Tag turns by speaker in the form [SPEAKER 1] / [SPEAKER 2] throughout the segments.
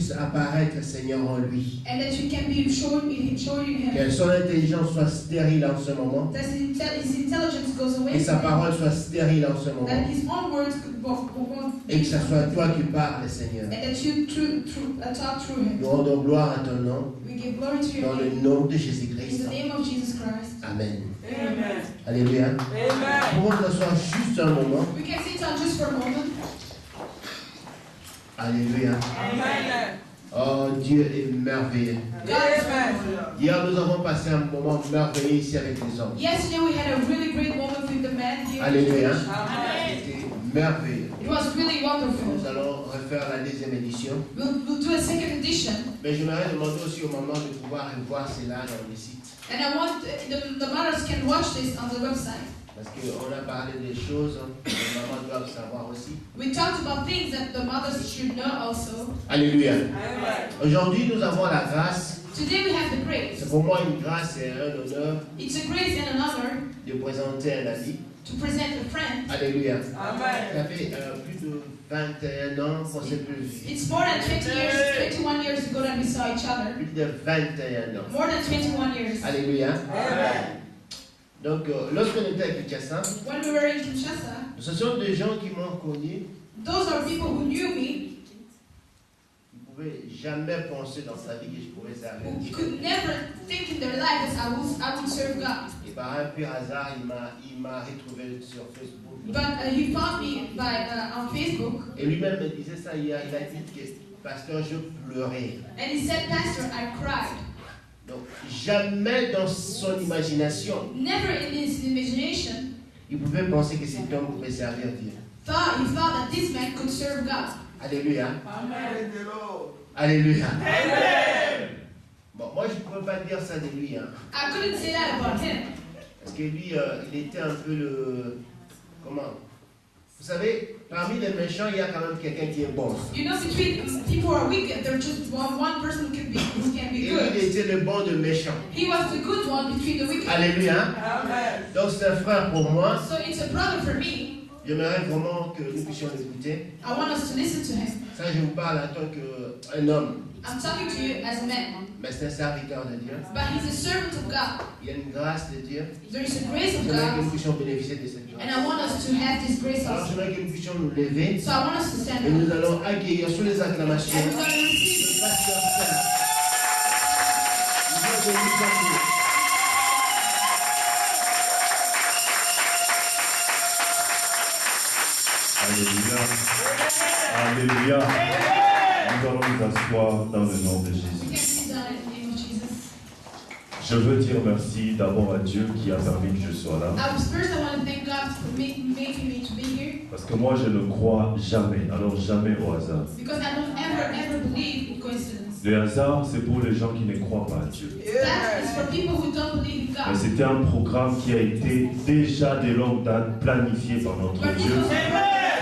[SPEAKER 1] puisse apparaître, Seigneur, en lui.
[SPEAKER 2] And that you can be shown in him.
[SPEAKER 1] Que son intelligence soit stérile en ce moment.
[SPEAKER 2] That his intelligence goes away.
[SPEAKER 1] Que sa parole soit stérile en ce moment.
[SPEAKER 2] That his own words
[SPEAKER 1] Et que ce soit toi qui parles, Seigneur.
[SPEAKER 2] And that you talk through him.
[SPEAKER 1] Nous rendons gloire à ton nom.
[SPEAKER 2] We give glory to your
[SPEAKER 1] Dans
[SPEAKER 2] name.
[SPEAKER 1] le nom de
[SPEAKER 2] In
[SPEAKER 1] Jésus-Christ.
[SPEAKER 2] the name of Jesus Christ.
[SPEAKER 1] Amen.
[SPEAKER 3] Amen.
[SPEAKER 1] Alléluia.
[SPEAKER 3] Amen.
[SPEAKER 1] Pour qu'on s'asseoir juste un moment.
[SPEAKER 2] We can sit down just for a moment.
[SPEAKER 1] Alléluia.
[SPEAKER 3] Amen.
[SPEAKER 1] Oh, Dieu est merveilleux.
[SPEAKER 3] Amen.
[SPEAKER 1] Hier, nous avons passé un moment merveilleux ici avec les hommes.
[SPEAKER 2] Yesterday we had a really great moment with the men here.
[SPEAKER 1] Alléluia.
[SPEAKER 3] Amen.
[SPEAKER 1] C'était merveilleux.
[SPEAKER 2] It was really wonderful.
[SPEAKER 1] Nous allons refaire la deuxième édition.
[SPEAKER 2] We'll do a second edition.
[SPEAKER 1] Mais j'aimerais demander aussi aux mamans de pouvoir voir cela dans le site.
[SPEAKER 2] And I want the mothers can watch this on the website.
[SPEAKER 1] Parce qu'on a parlé des choses que les mamans doivent savoir aussi.
[SPEAKER 2] We talked about things that the mothers should know also.
[SPEAKER 1] Alléluia.
[SPEAKER 3] Amen.
[SPEAKER 1] Aujourd'hui, nous avons la grâce.
[SPEAKER 2] Today we have the grace.
[SPEAKER 1] C'est pour moi une grâce et un honneur
[SPEAKER 2] It's a grace and an honor
[SPEAKER 1] de présenter un ami.
[SPEAKER 2] to present a friend.
[SPEAKER 1] Alléluia.
[SPEAKER 3] Amen.
[SPEAKER 1] Ça fait plus de 21 ans qu'on s'est plus vu.
[SPEAKER 2] It's more than 20 years, 21 years ago that we saw each other.
[SPEAKER 1] Plus de 21 ans.
[SPEAKER 2] More than 21 years.
[SPEAKER 1] Alléluia.
[SPEAKER 3] Amen.
[SPEAKER 1] Donc, lorsqu'on était à Kinshasa,
[SPEAKER 2] When we were in Kinshasa,
[SPEAKER 1] ce sont des gens qui m'ont connu.
[SPEAKER 2] those are people who knew me,
[SPEAKER 1] Ils ne pouvaient jamais penser dans sa vie que je pouvais servir
[SPEAKER 2] who
[SPEAKER 1] Dieu.
[SPEAKER 2] could never think in their life that I would serve God.
[SPEAKER 1] Et par un pur hasard, il m'a retrouvé sur Facebook.
[SPEAKER 2] But he found me on Facebook,
[SPEAKER 1] Et lui-même me disait ça hier. Il a dit que, pasteur, je pleurais.
[SPEAKER 2] and he said, Pastor, I cried.
[SPEAKER 1] Donc, jamais dans son imagination,
[SPEAKER 2] Never in his imagination
[SPEAKER 1] il pouvait penser que cet homme pouvait servir Dieu.
[SPEAKER 2] he thought that this man could serve God.
[SPEAKER 1] Alléluia.
[SPEAKER 3] Amen.
[SPEAKER 1] Alléluia.
[SPEAKER 3] Amen.
[SPEAKER 1] Bon, moi, je ne pouvais pas dire ça de lui. Hein,
[SPEAKER 2] I couldn't say that about him.
[SPEAKER 1] parce que lui, il était un peu le... Comment? Vous savez, parmi les méchants, il y a quand même quelqu'un qui est bon.
[SPEAKER 2] You know, between people who are wicked, there's just one person who can be
[SPEAKER 1] Et
[SPEAKER 2] good.
[SPEAKER 1] lui, il était le bon de méchant.
[SPEAKER 2] He was the good one between the wicked.
[SPEAKER 1] Alléluia.
[SPEAKER 3] Amen.
[SPEAKER 1] Donc, c'est un frère pour moi.
[SPEAKER 2] So it's a brother for me.
[SPEAKER 1] J'aimerais vraiment que nous puissions l'écouter.
[SPEAKER 2] I want us to listen to him.
[SPEAKER 1] Ça, je vous parle en tant qu'un homme.
[SPEAKER 2] I'm talking to you as a man,
[SPEAKER 1] Mais c'est un serviteur de Dieu.
[SPEAKER 2] but he's a servant of God.
[SPEAKER 1] Il y a une grâce de Dieu.
[SPEAKER 2] There is a grace of
[SPEAKER 1] J'aimerais que nous
[SPEAKER 2] God,
[SPEAKER 1] puissions bénéficier de cette grâce.
[SPEAKER 2] and I want us to have this grace
[SPEAKER 1] Alors,
[SPEAKER 2] also.
[SPEAKER 1] j'aimerais que nous puissions nous lever.
[SPEAKER 2] So I want us to stand
[SPEAKER 1] Et nous
[SPEAKER 2] up.
[SPEAKER 1] allons accueillir sous les acclamations
[SPEAKER 2] And we're going to receive
[SPEAKER 1] le pasteur Saint. Il vient de nous appeler.
[SPEAKER 4] Alléluia. Alléluia. Nous allons nous asseoir dans le nom de
[SPEAKER 2] We
[SPEAKER 4] Jésus.
[SPEAKER 2] can sit down in the name of Jesus.
[SPEAKER 4] Je veux dire merci d'abord à Dieu qui a permis que je sois là.
[SPEAKER 2] First, I want to thank God for making me to be here,
[SPEAKER 4] Parce que moi, je ne crois jamais, alors jamais au hasard.
[SPEAKER 2] because I don't ever believe in coincidence.
[SPEAKER 4] Le hasard, c'est pour les gens qui ne croient pas à Dieu.
[SPEAKER 2] That is for people who don't believe in
[SPEAKER 4] Mais
[SPEAKER 2] God.
[SPEAKER 4] c'était un programme qui a été déjà de longue date planifié par notre
[SPEAKER 2] But
[SPEAKER 4] Dieu.
[SPEAKER 2] people who are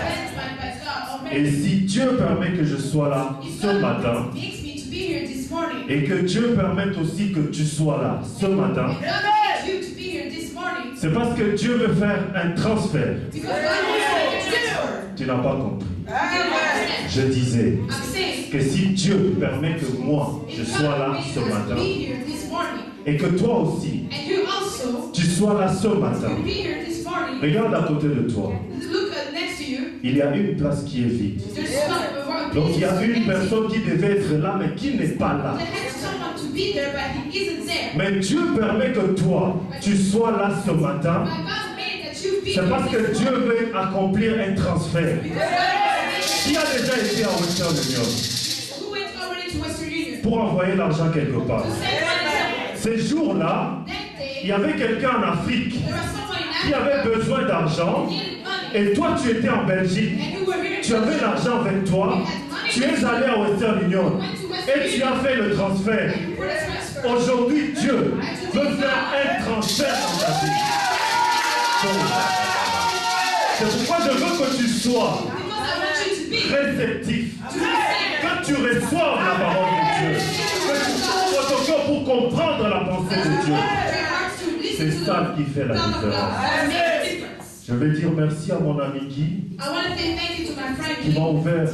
[SPEAKER 2] planned by God
[SPEAKER 4] Et
[SPEAKER 2] already.
[SPEAKER 4] si Dieu permet que je sois là
[SPEAKER 2] If
[SPEAKER 4] ce
[SPEAKER 2] God
[SPEAKER 4] matin,
[SPEAKER 2] makes me to be here this morning,
[SPEAKER 4] et que Dieu permette aussi que tu sois là ce matin,
[SPEAKER 2] and God makes you to be here this morning,
[SPEAKER 4] c'est parce que Dieu veut faire un transfert.
[SPEAKER 2] because God wants to make a transfer.
[SPEAKER 4] Tu n'as pas compris.
[SPEAKER 2] You don't understand.
[SPEAKER 4] Je disais
[SPEAKER 2] I'm saying,
[SPEAKER 4] que si Dieu permet que moi, je
[SPEAKER 2] if
[SPEAKER 4] sois
[SPEAKER 2] God
[SPEAKER 4] là
[SPEAKER 2] makes
[SPEAKER 4] ce
[SPEAKER 2] us
[SPEAKER 4] matin,
[SPEAKER 2] be here this morning,
[SPEAKER 4] et que toi aussi,
[SPEAKER 2] and you also
[SPEAKER 4] tu sois là ce matin,
[SPEAKER 2] will be here this morning,
[SPEAKER 4] regarde à côté de toi,
[SPEAKER 2] look next to you,
[SPEAKER 4] il y a une place qui est vide.
[SPEAKER 2] there's someone
[SPEAKER 4] Donc il y a une personne qui devait être là, mais qui n'est pas là.
[SPEAKER 2] There has someone to be there, but he isn't there.
[SPEAKER 4] Mais Dieu permet que toi, tu sois là ce matin,
[SPEAKER 2] But God made that you be
[SPEAKER 4] c'est parce
[SPEAKER 2] here
[SPEAKER 4] que
[SPEAKER 2] this
[SPEAKER 4] Dieu
[SPEAKER 2] morning.
[SPEAKER 4] veut accomplir un transfert.
[SPEAKER 2] Because God
[SPEAKER 4] Qui a déjà été à Western Union
[SPEAKER 2] who went already to Western Union
[SPEAKER 4] pour envoyer l'argent quelque part?
[SPEAKER 2] to send money.
[SPEAKER 4] Ces jours-là,
[SPEAKER 2] That
[SPEAKER 4] il
[SPEAKER 2] day,
[SPEAKER 4] y avait quelqu'un en Afrique
[SPEAKER 2] there was someone in
[SPEAKER 4] qui avait
[SPEAKER 2] Africa
[SPEAKER 4] besoin d'argent
[SPEAKER 2] who needed money,
[SPEAKER 4] et toi tu étais en Belgique,
[SPEAKER 2] and you were here.
[SPEAKER 4] tu avais l'argent avec toi, tu es allé à Western Union
[SPEAKER 2] Went to Western
[SPEAKER 4] et tu
[SPEAKER 2] Union
[SPEAKER 4] as fait le transfert.
[SPEAKER 2] and you put a transfer.
[SPEAKER 4] Aujourd'hui, Dieu veut faire un transfert dans ta vie. C'est pourquoi je veux que tu sois
[SPEAKER 2] Because I want you to be
[SPEAKER 4] réceptif,
[SPEAKER 2] to receive.
[SPEAKER 4] que tu reçoives la parole de Dieu, que tu ouvres ton cœur pour comprendre la pensée de Dieu. C'est ça qui fait la différence. Je vais dire merci à mon ami Guy
[SPEAKER 2] I want to say thank you to my friend
[SPEAKER 4] qui m'a
[SPEAKER 2] Guy,
[SPEAKER 4] ouvert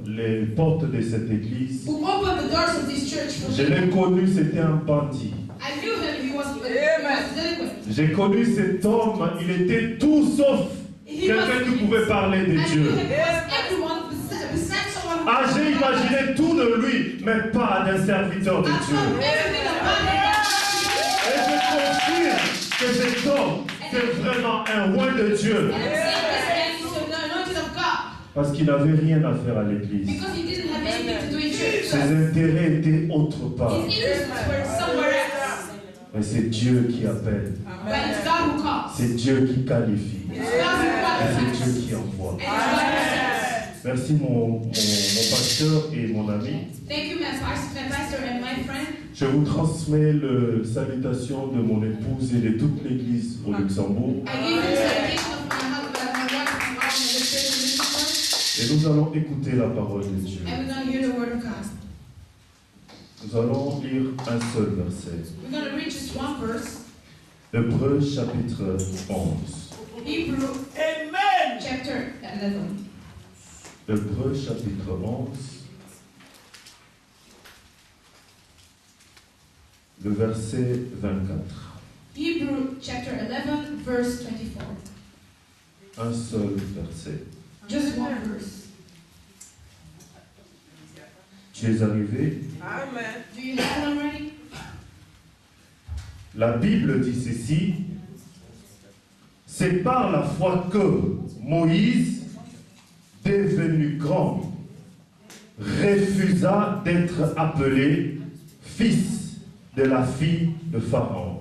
[SPEAKER 4] les portes de cette église.
[SPEAKER 2] who opened the doors of this church for
[SPEAKER 4] Je
[SPEAKER 2] me.
[SPEAKER 4] l'ai connu, c'était un bandit.
[SPEAKER 2] I knew him, he was delinquent.
[SPEAKER 4] J'ai connu cet homme, il était tout sauf quelqu'un qui pouvait parler de
[SPEAKER 2] I knew
[SPEAKER 4] Dieu.
[SPEAKER 2] him, he was everyone besides someone who
[SPEAKER 4] Ah, j'ai imaginé tout de lui, mais pas d'un serviteur de
[SPEAKER 2] I
[SPEAKER 4] Dieu.
[SPEAKER 2] thought everything about him.
[SPEAKER 4] Et je confirme que cet homme, c'est vraiment un roi de Dieu.
[SPEAKER 2] And I'm saying this man is the anointed of God,
[SPEAKER 4] Parce qu'il n'avait rien à faire à l'église.
[SPEAKER 2] because he didn't have anything to do in church.
[SPEAKER 4] Ses intérêts étaient autre part.
[SPEAKER 2] His interests were somewhere else.
[SPEAKER 4] Mais c'est Dieu qui appelle.
[SPEAKER 2] But it's God who calls.
[SPEAKER 4] C'est Dieu qui qualifie.
[SPEAKER 2] It's God who
[SPEAKER 4] Et c'est
[SPEAKER 2] qualifies.
[SPEAKER 4] Dieu qui envoie.
[SPEAKER 2] And it's God who sends.
[SPEAKER 4] Merci mon pasteur et mon ami.
[SPEAKER 2] Thank you, my pastor and my friend.
[SPEAKER 4] Je vous transmets le salutation de mon épouse et de toute l'église au Luxembourg.
[SPEAKER 2] I give you the salutation of my husband, my wife, and all of the church in Luxembourg.
[SPEAKER 4] Et nous allons écouter la parole de Dieu.
[SPEAKER 2] And we're going to hear the word of God.
[SPEAKER 4] Nous allons lire un seul verset.
[SPEAKER 2] We're going to read just one verse.
[SPEAKER 4] Hébreux chapitre 11.
[SPEAKER 2] Hebrew
[SPEAKER 3] Amen.
[SPEAKER 2] chapter 11.
[SPEAKER 4] Hébreux chapitre 11. Le verset 24.
[SPEAKER 2] Hebrew chapter 11, verse 24.
[SPEAKER 4] Un seul verset.
[SPEAKER 2] Just one verse.
[SPEAKER 4] Tu es arrivé?
[SPEAKER 3] Amen.
[SPEAKER 2] Do you have it already?
[SPEAKER 4] La Bible dit ceci. C'est par la foi que Moïse, devenu grand, refusa d'être appelé fils de la fille de Pharaon.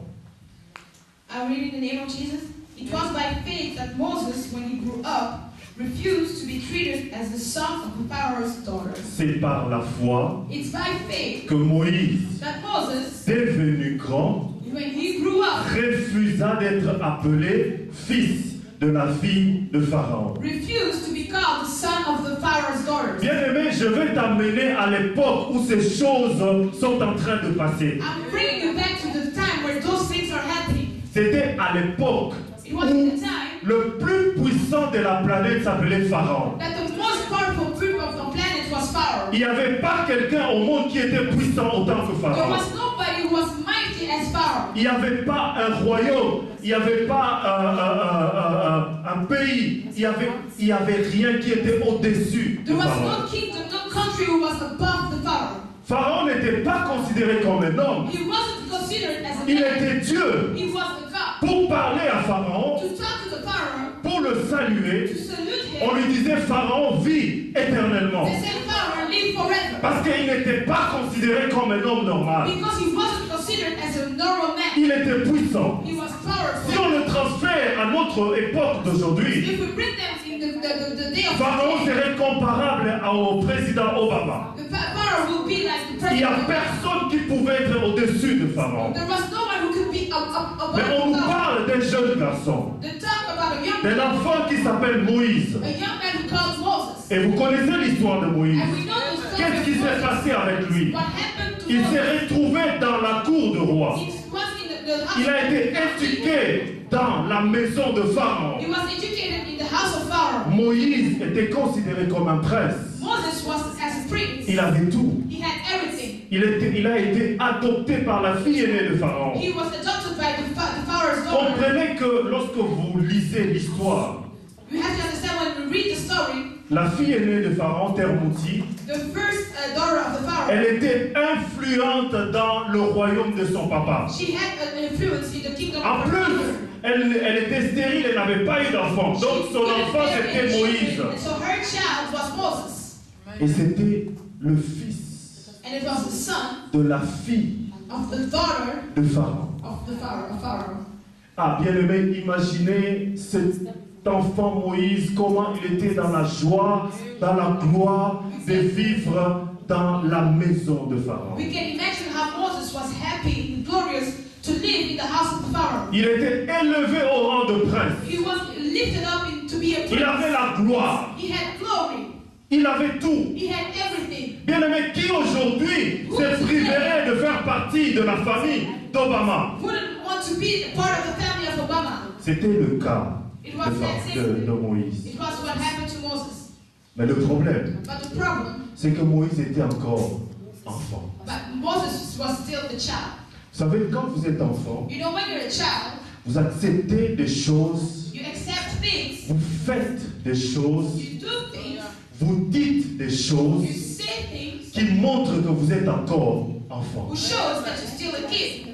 [SPEAKER 2] I read in the name of Jesus. It was by faith that Moses, when he grew up, refused to be treated as the son of the Pharaoh's daughter.
[SPEAKER 4] C'est par la foi
[SPEAKER 2] It's by faith
[SPEAKER 4] que Moïse,
[SPEAKER 2] that Moses,
[SPEAKER 4] devenu grand,
[SPEAKER 2] when he grew up,
[SPEAKER 4] refusa d'être appelé fils de la fille de Pharaon.
[SPEAKER 2] refused to be called the son of the Pharaoh's daughter.
[SPEAKER 4] Bien-aimé, je vais t'amener à l'époque où ces choses sont en train de passer.
[SPEAKER 2] I'm bringing you back to the time where those things are happening.
[SPEAKER 4] C'était à l'époque
[SPEAKER 2] It was in the time
[SPEAKER 4] le plus puissant de la planète s'appelait Pharaon.
[SPEAKER 2] that the most powerful people of the planet was Pharaoh.
[SPEAKER 4] Il n'y avait pas quelqu'un au monde qui était puissant autant que
[SPEAKER 2] There
[SPEAKER 4] Pharaon.
[SPEAKER 2] was nobody who was mighty as Pharaoh.
[SPEAKER 4] Il n'y avait pas un royaume, il n'y avait pas un pays, il n'y avait rien qui était au-dessus de
[SPEAKER 2] There was
[SPEAKER 4] Pharaon.
[SPEAKER 2] no kingdom, no country who was above the Pharaoh.
[SPEAKER 4] Pharaon n'était pas considéré comme un homme,
[SPEAKER 2] He wasn't considered as a
[SPEAKER 4] il
[SPEAKER 2] man.
[SPEAKER 4] était Dieu.
[SPEAKER 2] He was a God.
[SPEAKER 4] Pour parler à Pharaon,
[SPEAKER 2] To talk to the Pharaoh,
[SPEAKER 4] pour le saluer,
[SPEAKER 2] to salute
[SPEAKER 4] on
[SPEAKER 2] him,
[SPEAKER 4] lui disait Pharaon vit éternellement.
[SPEAKER 2] they said Pharaoh live forever.
[SPEAKER 4] Parce qu'il n'était pas considéré comme un homme normal.
[SPEAKER 2] Because he wasn't considered as a normal man.
[SPEAKER 4] Il était puissant.
[SPEAKER 2] He was
[SPEAKER 4] Si
[SPEAKER 2] powerful.
[SPEAKER 4] on le transfère à notre époque d'aujourd'hui,
[SPEAKER 2] If we bring them in the day of
[SPEAKER 4] Pharaon
[SPEAKER 2] today,
[SPEAKER 4] serait comparable au président Obama.
[SPEAKER 2] the Pharaoh will be like the
[SPEAKER 4] Il n'y a
[SPEAKER 2] president.
[SPEAKER 4] personne qui pouvait être au-dessus de Pharaon.
[SPEAKER 2] There was no one who could be
[SPEAKER 4] Mais on nous
[SPEAKER 2] above God.
[SPEAKER 4] parle d'un jeune garçon,
[SPEAKER 2] They talk about a young
[SPEAKER 4] d'un
[SPEAKER 2] man,
[SPEAKER 4] enfant qui s'appelle Moïse.
[SPEAKER 2] a young man who called Moses.
[SPEAKER 4] Et vous connaissez l'histoire de Moïse.
[SPEAKER 2] And we know the story
[SPEAKER 4] Qu'est-ce qui
[SPEAKER 2] of
[SPEAKER 4] s'est
[SPEAKER 2] Moses.
[SPEAKER 4] passé avec lui?
[SPEAKER 2] What happened to
[SPEAKER 4] Il
[SPEAKER 2] Moses?
[SPEAKER 4] s'est retrouvé dans la cour de roi.
[SPEAKER 2] He was in the house.
[SPEAKER 4] Il a été éduqué dans la maison de Pharaon.
[SPEAKER 2] He was educated in the house of Pharaoh.
[SPEAKER 4] Moïse était considéré comme un prince.
[SPEAKER 2] Moses was as a prince.
[SPEAKER 4] Il avait tout.
[SPEAKER 2] He had everything.
[SPEAKER 4] Il a été adopté par la fille aînée de Pharaon.
[SPEAKER 2] He was adopted by the Pharaoh's daughter.
[SPEAKER 4] Comprenez que lorsque vous lisez l'histoire,
[SPEAKER 2] You have to understand when we read the story,
[SPEAKER 4] la fille aînée de Pharaon, Termouti,
[SPEAKER 2] the first daughter of the Pharaoh,
[SPEAKER 4] elle était influente dans le royaume de son papa.
[SPEAKER 2] she had an influence in the kingdom
[SPEAKER 4] En
[SPEAKER 2] of her
[SPEAKER 4] plus,
[SPEAKER 2] mother.
[SPEAKER 4] elle était stérile, elle n'avait pas eu d'enfant. Donc
[SPEAKER 2] She
[SPEAKER 4] son
[SPEAKER 2] couldn't
[SPEAKER 4] enfant
[SPEAKER 2] bear
[SPEAKER 4] c'était
[SPEAKER 2] any
[SPEAKER 4] Moïse.
[SPEAKER 2] children, and so her child was Moses.
[SPEAKER 4] Et c'était le fils
[SPEAKER 2] And it was the son
[SPEAKER 4] de la fille
[SPEAKER 2] of the daughter
[SPEAKER 4] de Pharaon.
[SPEAKER 2] of the Pharaoh.
[SPEAKER 4] Ah, bien aimé, imaginez cet enfant Moïse, comment il était dans la joie, dans la gloire de vivre dans la maison de Pharaon.
[SPEAKER 2] We can imagine how Moses was happy and glorious to live in the house of the Pharaoh.
[SPEAKER 4] Il était élevé au rang de prince.
[SPEAKER 2] He was lifted up to be a
[SPEAKER 4] Il avait
[SPEAKER 2] prince.
[SPEAKER 4] la gloire.
[SPEAKER 2] He had glory.
[SPEAKER 4] Il avait tout.
[SPEAKER 2] He had everything.
[SPEAKER 4] Bien aimé, qui aujourd'hui se priverait de faire partie de la famille d'Obama?
[SPEAKER 2] Wouldn't want to be part of the family of Obama.
[SPEAKER 4] C'était le cas.
[SPEAKER 2] It was that
[SPEAKER 4] de
[SPEAKER 2] same.
[SPEAKER 4] Moïse.
[SPEAKER 2] It was what happened to Moses.
[SPEAKER 4] Mais le problème,
[SPEAKER 2] But the problem,
[SPEAKER 4] c'est que Moïse était encore enfant.
[SPEAKER 2] but Moses was still a child.
[SPEAKER 4] Vous savez, quand vous êtes enfant,
[SPEAKER 2] You know, when you're a child,
[SPEAKER 4] vous acceptez des choses,
[SPEAKER 2] you accept things,
[SPEAKER 4] vous faites des choses,
[SPEAKER 2] you do things,
[SPEAKER 4] vous dites des choses
[SPEAKER 2] you say things,
[SPEAKER 4] qui montrent que vous êtes encore enfant.
[SPEAKER 2] who shows that you're still a kid.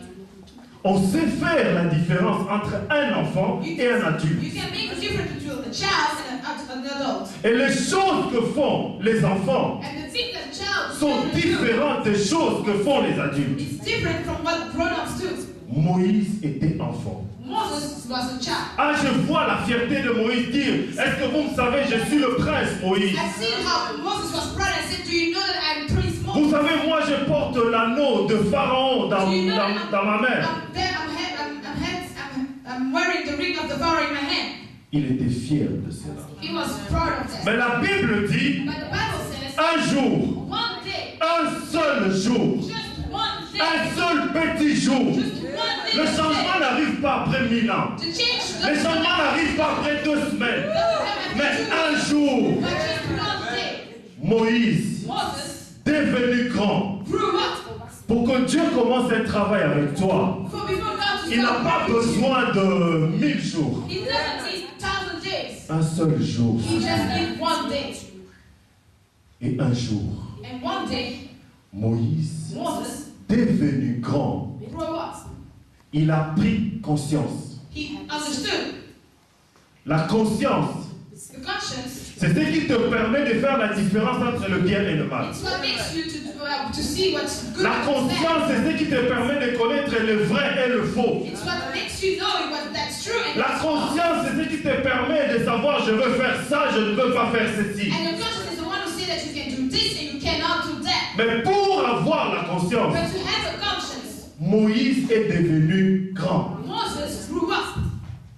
[SPEAKER 4] On sait faire la différence entre un enfant et un adulte.
[SPEAKER 2] You can make a difference between a child and an adult.
[SPEAKER 4] Et les choses que font les enfants
[SPEAKER 2] And the thing that child
[SPEAKER 4] sont
[SPEAKER 2] children do,
[SPEAKER 4] différentes des choses que font les adultes.
[SPEAKER 2] it's different from what grown-ups do.
[SPEAKER 4] Moïse était enfant.
[SPEAKER 2] Moses was a child.
[SPEAKER 4] Ah, je vois la fierté de Moïse dire, est-ce que vous me savez, je suis le prince Moïse.
[SPEAKER 2] I see how Moses was proud and said, do you know that I'm Prince
[SPEAKER 4] Vous
[SPEAKER 2] Moses?
[SPEAKER 4] savez, moi je porte l'anneau de Pharaon dans ma main.
[SPEAKER 2] I'm wearing the ring of the Pharaoh in my hand.
[SPEAKER 4] Il était fier de cela.
[SPEAKER 2] He was proud of that.
[SPEAKER 4] Mais la Bible dit,
[SPEAKER 2] But the Bible says,
[SPEAKER 4] un jour,
[SPEAKER 2] one day,
[SPEAKER 4] un seul jour,
[SPEAKER 2] just one day,
[SPEAKER 4] un seul petit jour.
[SPEAKER 2] just one day,
[SPEAKER 4] Le changement n'arrive pas après 1000 ans.
[SPEAKER 2] the change
[SPEAKER 4] Le
[SPEAKER 2] doesn't
[SPEAKER 4] changement
[SPEAKER 2] happen
[SPEAKER 4] n'arrive pas après 2 semaines.
[SPEAKER 2] after
[SPEAKER 4] Mais
[SPEAKER 2] 2
[SPEAKER 4] un
[SPEAKER 2] weeks,
[SPEAKER 4] jour,
[SPEAKER 2] but just one day.
[SPEAKER 4] Moïse,
[SPEAKER 2] Moses
[SPEAKER 4] devenu grand,
[SPEAKER 2] grew up.
[SPEAKER 4] pour que Dieu commence un travail avec toi,
[SPEAKER 2] For before God to
[SPEAKER 4] il n'a pas
[SPEAKER 2] start working with you,
[SPEAKER 4] besoin de 1000 jours.
[SPEAKER 2] he doesn't need 1,000 days.
[SPEAKER 4] Un seul jour.
[SPEAKER 2] He just needs one day.
[SPEAKER 4] Et un jour,
[SPEAKER 2] And one day,
[SPEAKER 4] Moïse,
[SPEAKER 2] Moses
[SPEAKER 4] devenu grand,
[SPEAKER 2] grew up.
[SPEAKER 4] il a pris conscience.
[SPEAKER 2] He understood
[SPEAKER 4] La conscience,
[SPEAKER 2] the conscience.
[SPEAKER 4] c'est ce qui te permet de faire la différence entre le bien et le mal.
[SPEAKER 2] It's what makes you to see what's good
[SPEAKER 4] La
[SPEAKER 2] and what's
[SPEAKER 4] conscience,
[SPEAKER 2] bad.
[SPEAKER 4] c'est ce qui te permet de connaître le vrai et le faux.
[SPEAKER 2] It's what makes you know what that's true and
[SPEAKER 4] La
[SPEAKER 2] what's false.
[SPEAKER 4] conscience, c'est ce qui te permet de savoir je veux faire ça, je ne veux pas faire ceci.
[SPEAKER 2] And your conscience is the one who says that you can do this and you cannot do that.
[SPEAKER 4] Mais pour avoir la conscience,
[SPEAKER 2] But to have a conscience,
[SPEAKER 4] Moïse est devenu grand.
[SPEAKER 2] Moses grew up.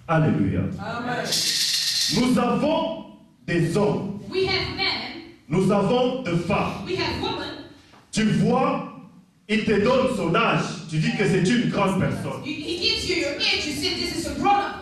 [SPEAKER 4] Alléluia.
[SPEAKER 3] Amen.
[SPEAKER 4] Nous avons des hommes,
[SPEAKER 2] We have men,
[SPEAKER 4] nous avons des femmes.
[SPEAKER 2] we have women.
[SPEAKER 4] Tu vois, il te donne son âge, tu dis que c'est une grande personne.
[SPEAKER 2] He gives you your age, you say this is a grown-up.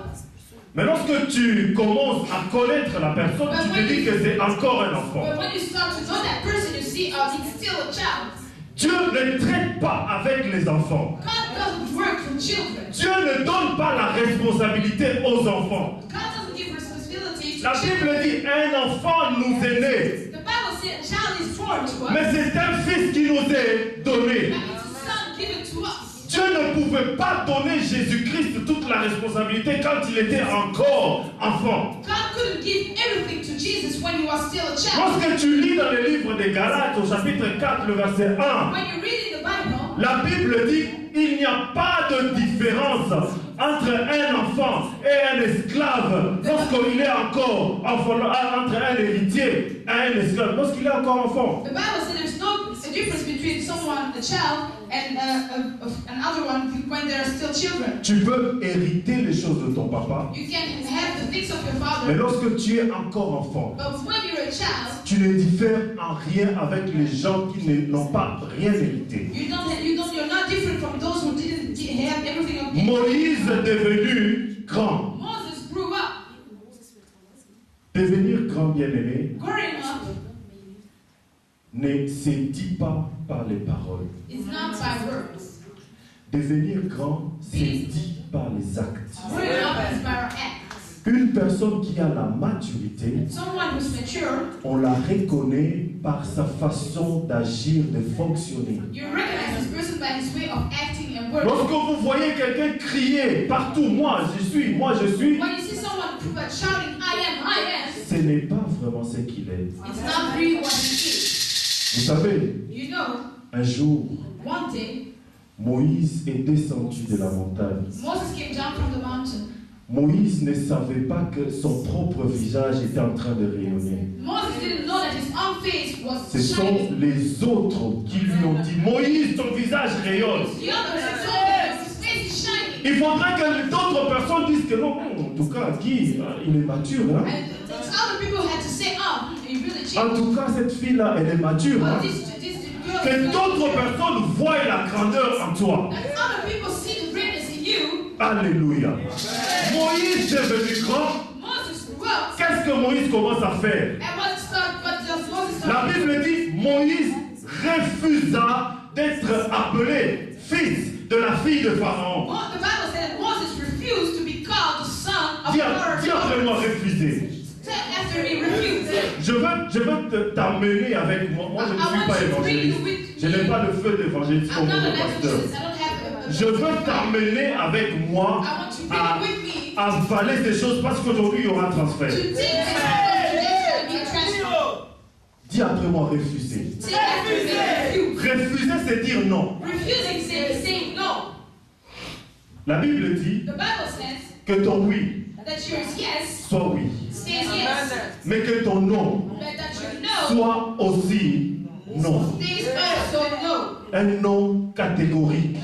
[SPEAKER 4] Mais lorsque tu commences à connaître la personne, tu te dis que c'est encore un enfant.
[SPEAKER 2] But when you start to know that person, you see, it's still a child.
[SPEAKER 4] Dieu ne traite pas avec les enfants.
[SPEAKER 2] God doesn't work for children.
[SPEAKER 4] Dieu ne donne pas la responsabilité aux enfants.
[SPEAKER 2] God doesn't give responsibility to
[SPEAKER 4] La
[SPEAKER 2] children.
[SPEAKER 4] Bible dit, un enfant nous est né.
[SPEAKER 2] The Bible says a child is born to us,
[SPEAKER 4] Mais c'est un fils qui nous est donné.
[SPEAKER 2] but it's a son given to us.
[SPEAKER 4] Dieu ne pouvait pas donner Jésus-Christ toute la responsabilité quand il était encore enfant.
[SPEAKER 2] God couldn't give everything to Jesus when he was still a child.
[SPEAKER 4] Lorsque tu lis dans le livre des Galates au chapitre 4, le verset 1,
[SPEAKER 2] When you read in the Bible,
[SPEAKER 4] la Bible dit il n'y a pas de différence entre un enfant et un esclave lorsqu'il est encore enfant, entre un héritier et un esclave, lorsqu'il est encore enfant.
[SPEAKER 2] the Bible says there's no difference between someone, a child, and another one when they're still children.
[SPEAKER 4] Tu peux hériter les choses de ton papa,
[SPEAKER 2] You can have the things of your
[SPEAKER 4] mais
[SPEAKER 2] father,
[SPEAKER 4] lorsque tu es encore enfant,
[SPEAKER 2] but when you're a child,
[SPEAKER 4] tu ne diffères en rien avec les gens qui n'ont pas rien hérité.
[SPEAKER 2] you're not different from those who didn't have everything of
[SPEAKER 4] Moïse est devenu grand.
[SPEAKER 2] Moses grew up.
[SPEAKER 4] Devenir grand bien-aimé
[SPEAKER 2] Growing up
[SPEAKER 4] ne se dit pas par les paroles.
[SPEAKER 2] is not by words.
[SPEAKER 4] Devenir grand se dit par les actes.
[SPEAKER 2] Growing up is by our acts.
[SPEAKER 4] Une personne qui a la maturité,
[SPEAKER 2] Someone who's mature,
[SPEAKER 4] on la reconnaît par sa façon d'agir, de fonctionner.
[SPEAKER 2] you recognize this person by his way of acting and working.
[SPEAKER 4] Lorsque vous voyez quelqu'un crier partout, moi je suis,
[SPEAKER 2] When you see someone shouting, I am,
[SPEAKER 4] ce n'est pas vraiment ce qu'il est.
[SPEAKER 2] it's not really what he is.
[SPEAKER 4] Vous savez,
[SPEAKER 2] You know,
[SPEAKER 4] un jour,
[SPEAKER 2] one day,
[SPEAKER 4] Moïse est descendu de la montagne.
[SPEAKER 2] Moses came down from the mountain.
[SPEAKER 4] Moïse ne savait pas que son propre visage était en train de rayonner.
[SPEAKER 2] Moses didn't know that his own face was
[SPEAKER 4] Ce sont
[SPEAKER 2] shining.
[SPEAKER 4] les autres qui lui ont dit, Moïse, ton visage rayonne.
[SPEAKER 2] The others had told him his face is shining.
[SPEAKER 4] Il faudrait que d'autres personnes disent que non, en tout cas, Guy, il est mature. Hein?
[SPEAKER 2] And these other people had to say, oh, you really
[SPEAKER 4] En
[SPEAKER 2] changed.
[SPEAKER 4] tout cas, cette fille-là, elle est mature. Hein?
[SPEAKER 2] This girl
[SPEAKER 4] Que
[SPEAKER 2] is
[SPEAKER 4] d'autres personnes voient la grandeur en toi.
[SPEAKER 2] that other people see the greatness in you.
[SPEAKER 4] Alléluia. Moïse est devenu grand. qu'est-ce que Moïse commence à faire?
[SPEAKER 2] And what does Moses
[SPEAKER 4] La
[SPEAKER 2] do?
[SPEAKER 4] Bible dit, Moïse refusa d'être appelé fils de la fille de Pharaon.
[SPEAKER 2] The Bible said that Moses refused to be called the son of
[SPEAKER 4] Dis
[SPEAKER 2] the
[SPEAKER 4] après moi, refuser.
[SPEAKER 2] After he refused.
[SPEAKER 4] Je veux t'amener avec moi. Moi, je ne suis pas évangéliste. Je n'ai pas le feu d'évangéliste comme
[SPEAKER 2] I'm not
[SPEAKER 4] mon
[SPEAKER 2] an
[SPEAKER 4] pasteur.
[SPEAKER 2] evangelist. I don't have a
[SPEAKER 4] Je veux t'amener avec moi
[SPEAKER 2] I want to bring with me
[SPEAKER 4] à avaler ces choses parce qu'aujourd'hui, il y aura un transfert.
[SPEAKER 2] to take this and be transferred.
[SPEAKER 4] Dis après moi, refuser.
[SPEAKER 2] Take after me, refuse.
[SPEAKER 4] Refuser, c'est dire non.
[SPEAKER 2] Refusing is saying no.
[SPEAKER 4] La Bible dit
[SPEAKER 2] The Bible says
[SPEAKER 4] que ton oui
[SPEAKER 2] that your yes
[SPEAKER 4] soit oui,
[SPEAKER 2] stays yes,
[SPEAKER 4] mais que ton non
[SPEAKER 2] but that your no
[SPEAKER 4] soit aussi non.
[SPEAKER 2] stays also no.
[SPEAKER 4] Un non catégorique,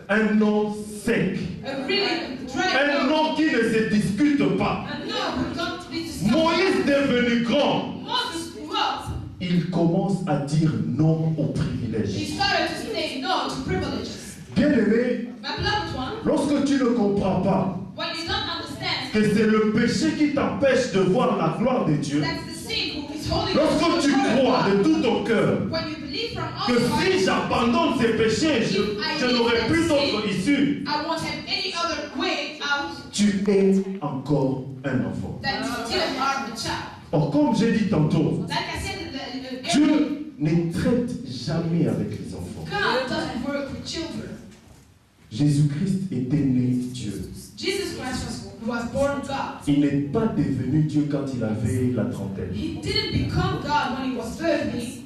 [SPEAKER 2] A no,
[SPEAKER 4] un non sec,
[SPEAKER 2] a really dry
[SPEAKER 4] un
[SPEAKER 2] no.
[SPEAKER 4] non qui ne se discute pas.
[SPEAKER 2] A no who don't be discussed.
[SPEAKER 4] Moïse devenu grand,
[SPEAKER 2] Moses grew up.
[SPEAKER 4] il commence à dire non au
[SPEAKER 2] He
[SPEAKER 4] privilège.
[SPEAKER 2] started to say no to privileges.
[SPEAKER 4] Bien-aimé,
[SPEAKER 2] My beloved one,
[SPEAKER 4] lorsque tu ne comprends pas
[SPEAKER 2] when you don't understand
[SPEAKER 4] que c'est le péché qui t'empêche de voir la gloire de Dieu,
[SPEAKER 2] that's the sin who is holding
[SPEAKER 4] lorsque tu crois de tout ton cœur
[SPEAKER 2] when you believe from all
[SPEAKER 4] que
[SPEAKER 2] your heart,
[SPEAKER 4] si j'abandonne ces péchés, je n'aurai plus d'autre issue,
[SPEAKER 2] I won't have any other way out
[SPEAKER 4] tu es encore un enfant.
[SPEAKER 2] than you still are a child.
[SPEAKER 4] Or, comme j'ai dit tantôt,
[SPEAKER 2] Like I said,
[SPEAKER 4] Dieu ne traite jamais avec les enfants.
[SPEAKER 2] God doesn't work with children.
[SPEAKER 4] Jésus-Christ était né Dieu.
[SPEAKER 2] Jesus Christ was born God.
[SPEAKER 4] Il n'est pas devenu Dieu quand il avait la trentaine.
[SPEAKER 2] He didn't become God when he was 30.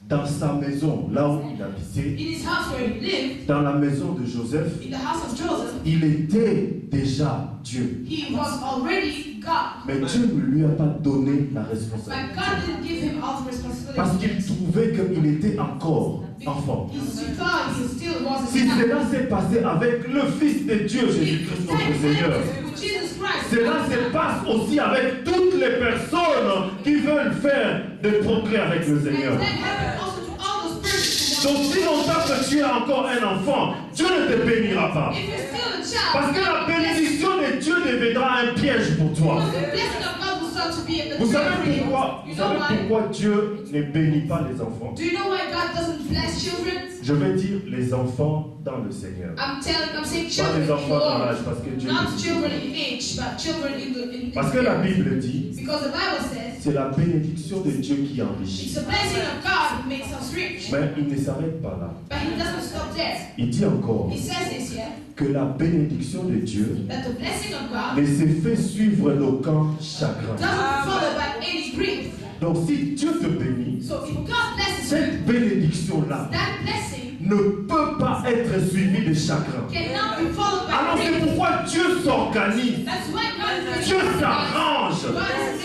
[SPEAKER 4] Dans sa maison, là où il habitait,
[SPEAKER 2] In his house where he lived,
[SPEAKER 4] dans la maison de Joseph,
[SPEAKER 2] in the house of Joseph,
[SPEAKER 4] il était déjà Dieu.
[SPEAKER 2] he was already God.
[SPEAKER 4] Mais Dieu ne lui a pas donné la
[SPEAKER 2] But
[SPEAKER 4] responsabilité.
[SPEAKER 2] God didn't give him all the
[SPEAKER 4] Parce qu'il
[SPEAKER 2] responsibility.
[SPEAKER 4] trouvait qu'il était encore enfant.
[SPEAKER 2] He thought he still was a
[SPEAKER 4] Si
[SPEAKER 2] child.
[SPEAKER 4] cela s'est passé avec le Fils de Dieu, Jésus-Christ notre Seigneur,
[SPEAKER 2] With Jesus Christ.
[SPEAKER 4] cela se passe aussi avec toutes les personnes qui veulent faire des progrès avec le
[SPEAKER 2] And
[SPEAKER 4] Seigneur.
[SPEAKER 2] that happened also to all those persons who
[SPEAKER 4] Donc si longtemps que tu es encore un enfant, Dieu ne te bénira pas.
[SPEAKER 2] if you're still a child,
[SPEAKER 4] Parce que la bénédiction de Dieu deviendra un piège pour toi.
[SPEAKER 2] the blessing of God will start to be a
[SPEAKER 4] Vous savez
[SPEAKER 2] for you.
[SPEAKER 4] pourquoi,
[SPEAKER 2] You know why?
[SPEAKER 4] Dieu ne bénit pas les enfants?
[SPEAKER 2] Do you know why God doesn't bless children?
[SPEAKER 4] Je vais dire les enfants dans le Seigneur.
[SPEAKER 2] I'm saying
[SPEAKER 4] Pas
[SPEAKER 2] children
[SPEAKER 4] les
[SPEAKER 2] in the
[SPEAKER 4] enfants dans
[SPEAKER 2] Lord.
[SPEAKER 4] l'âge, parce que Dieu
[SPEAKER 2] Not
[SPEAKER 4] bénit.
[SPEAKER 2] children in age, but children in
[SPEAKER 4] Parce que la Bible dit,
[SPEAKER 2] because the Bible says
[SPEAKER 4] c'est la bénédiction de Dieu qui enrichit.
[SPEAKER 2] it's the blessing of God who makes us rich.
[SPEAKER 4] Mais il ne s'arrête pas là.
[SPEAKER 2] But he doesn't stop there.
[SPEAKER 4] Il dit encore
[SPEAKER 2] He says this here
[SPEAKER 4] que la bénédiction de Dieu
[SPEAKER 2] that the blessing of God
[SPEAKER 4] ne se fait suivre d'aucun chagrin.
[SPEAKER 2] doesn't follow by any grief.
[SPEAKER 4] Donc si Dieu te bénit,
[SPEAKER 2] So if God blesses you,
[SPEAKER 4] cette bénédiction-là
[SPEAKER 2] that blessing
[SPEAKER 4] ne peut pas être suivie de chagrin.
[SPEAKER 2] cannot be followed by
[SPEAKER 4] Alors c'est
[SPEAKER 2] grief.
[SPEAKER 4] pourquoi Dieu s'organise.
[SPEAKER 2] That's why God is
[SPEAKER 4] Dieu s'arrange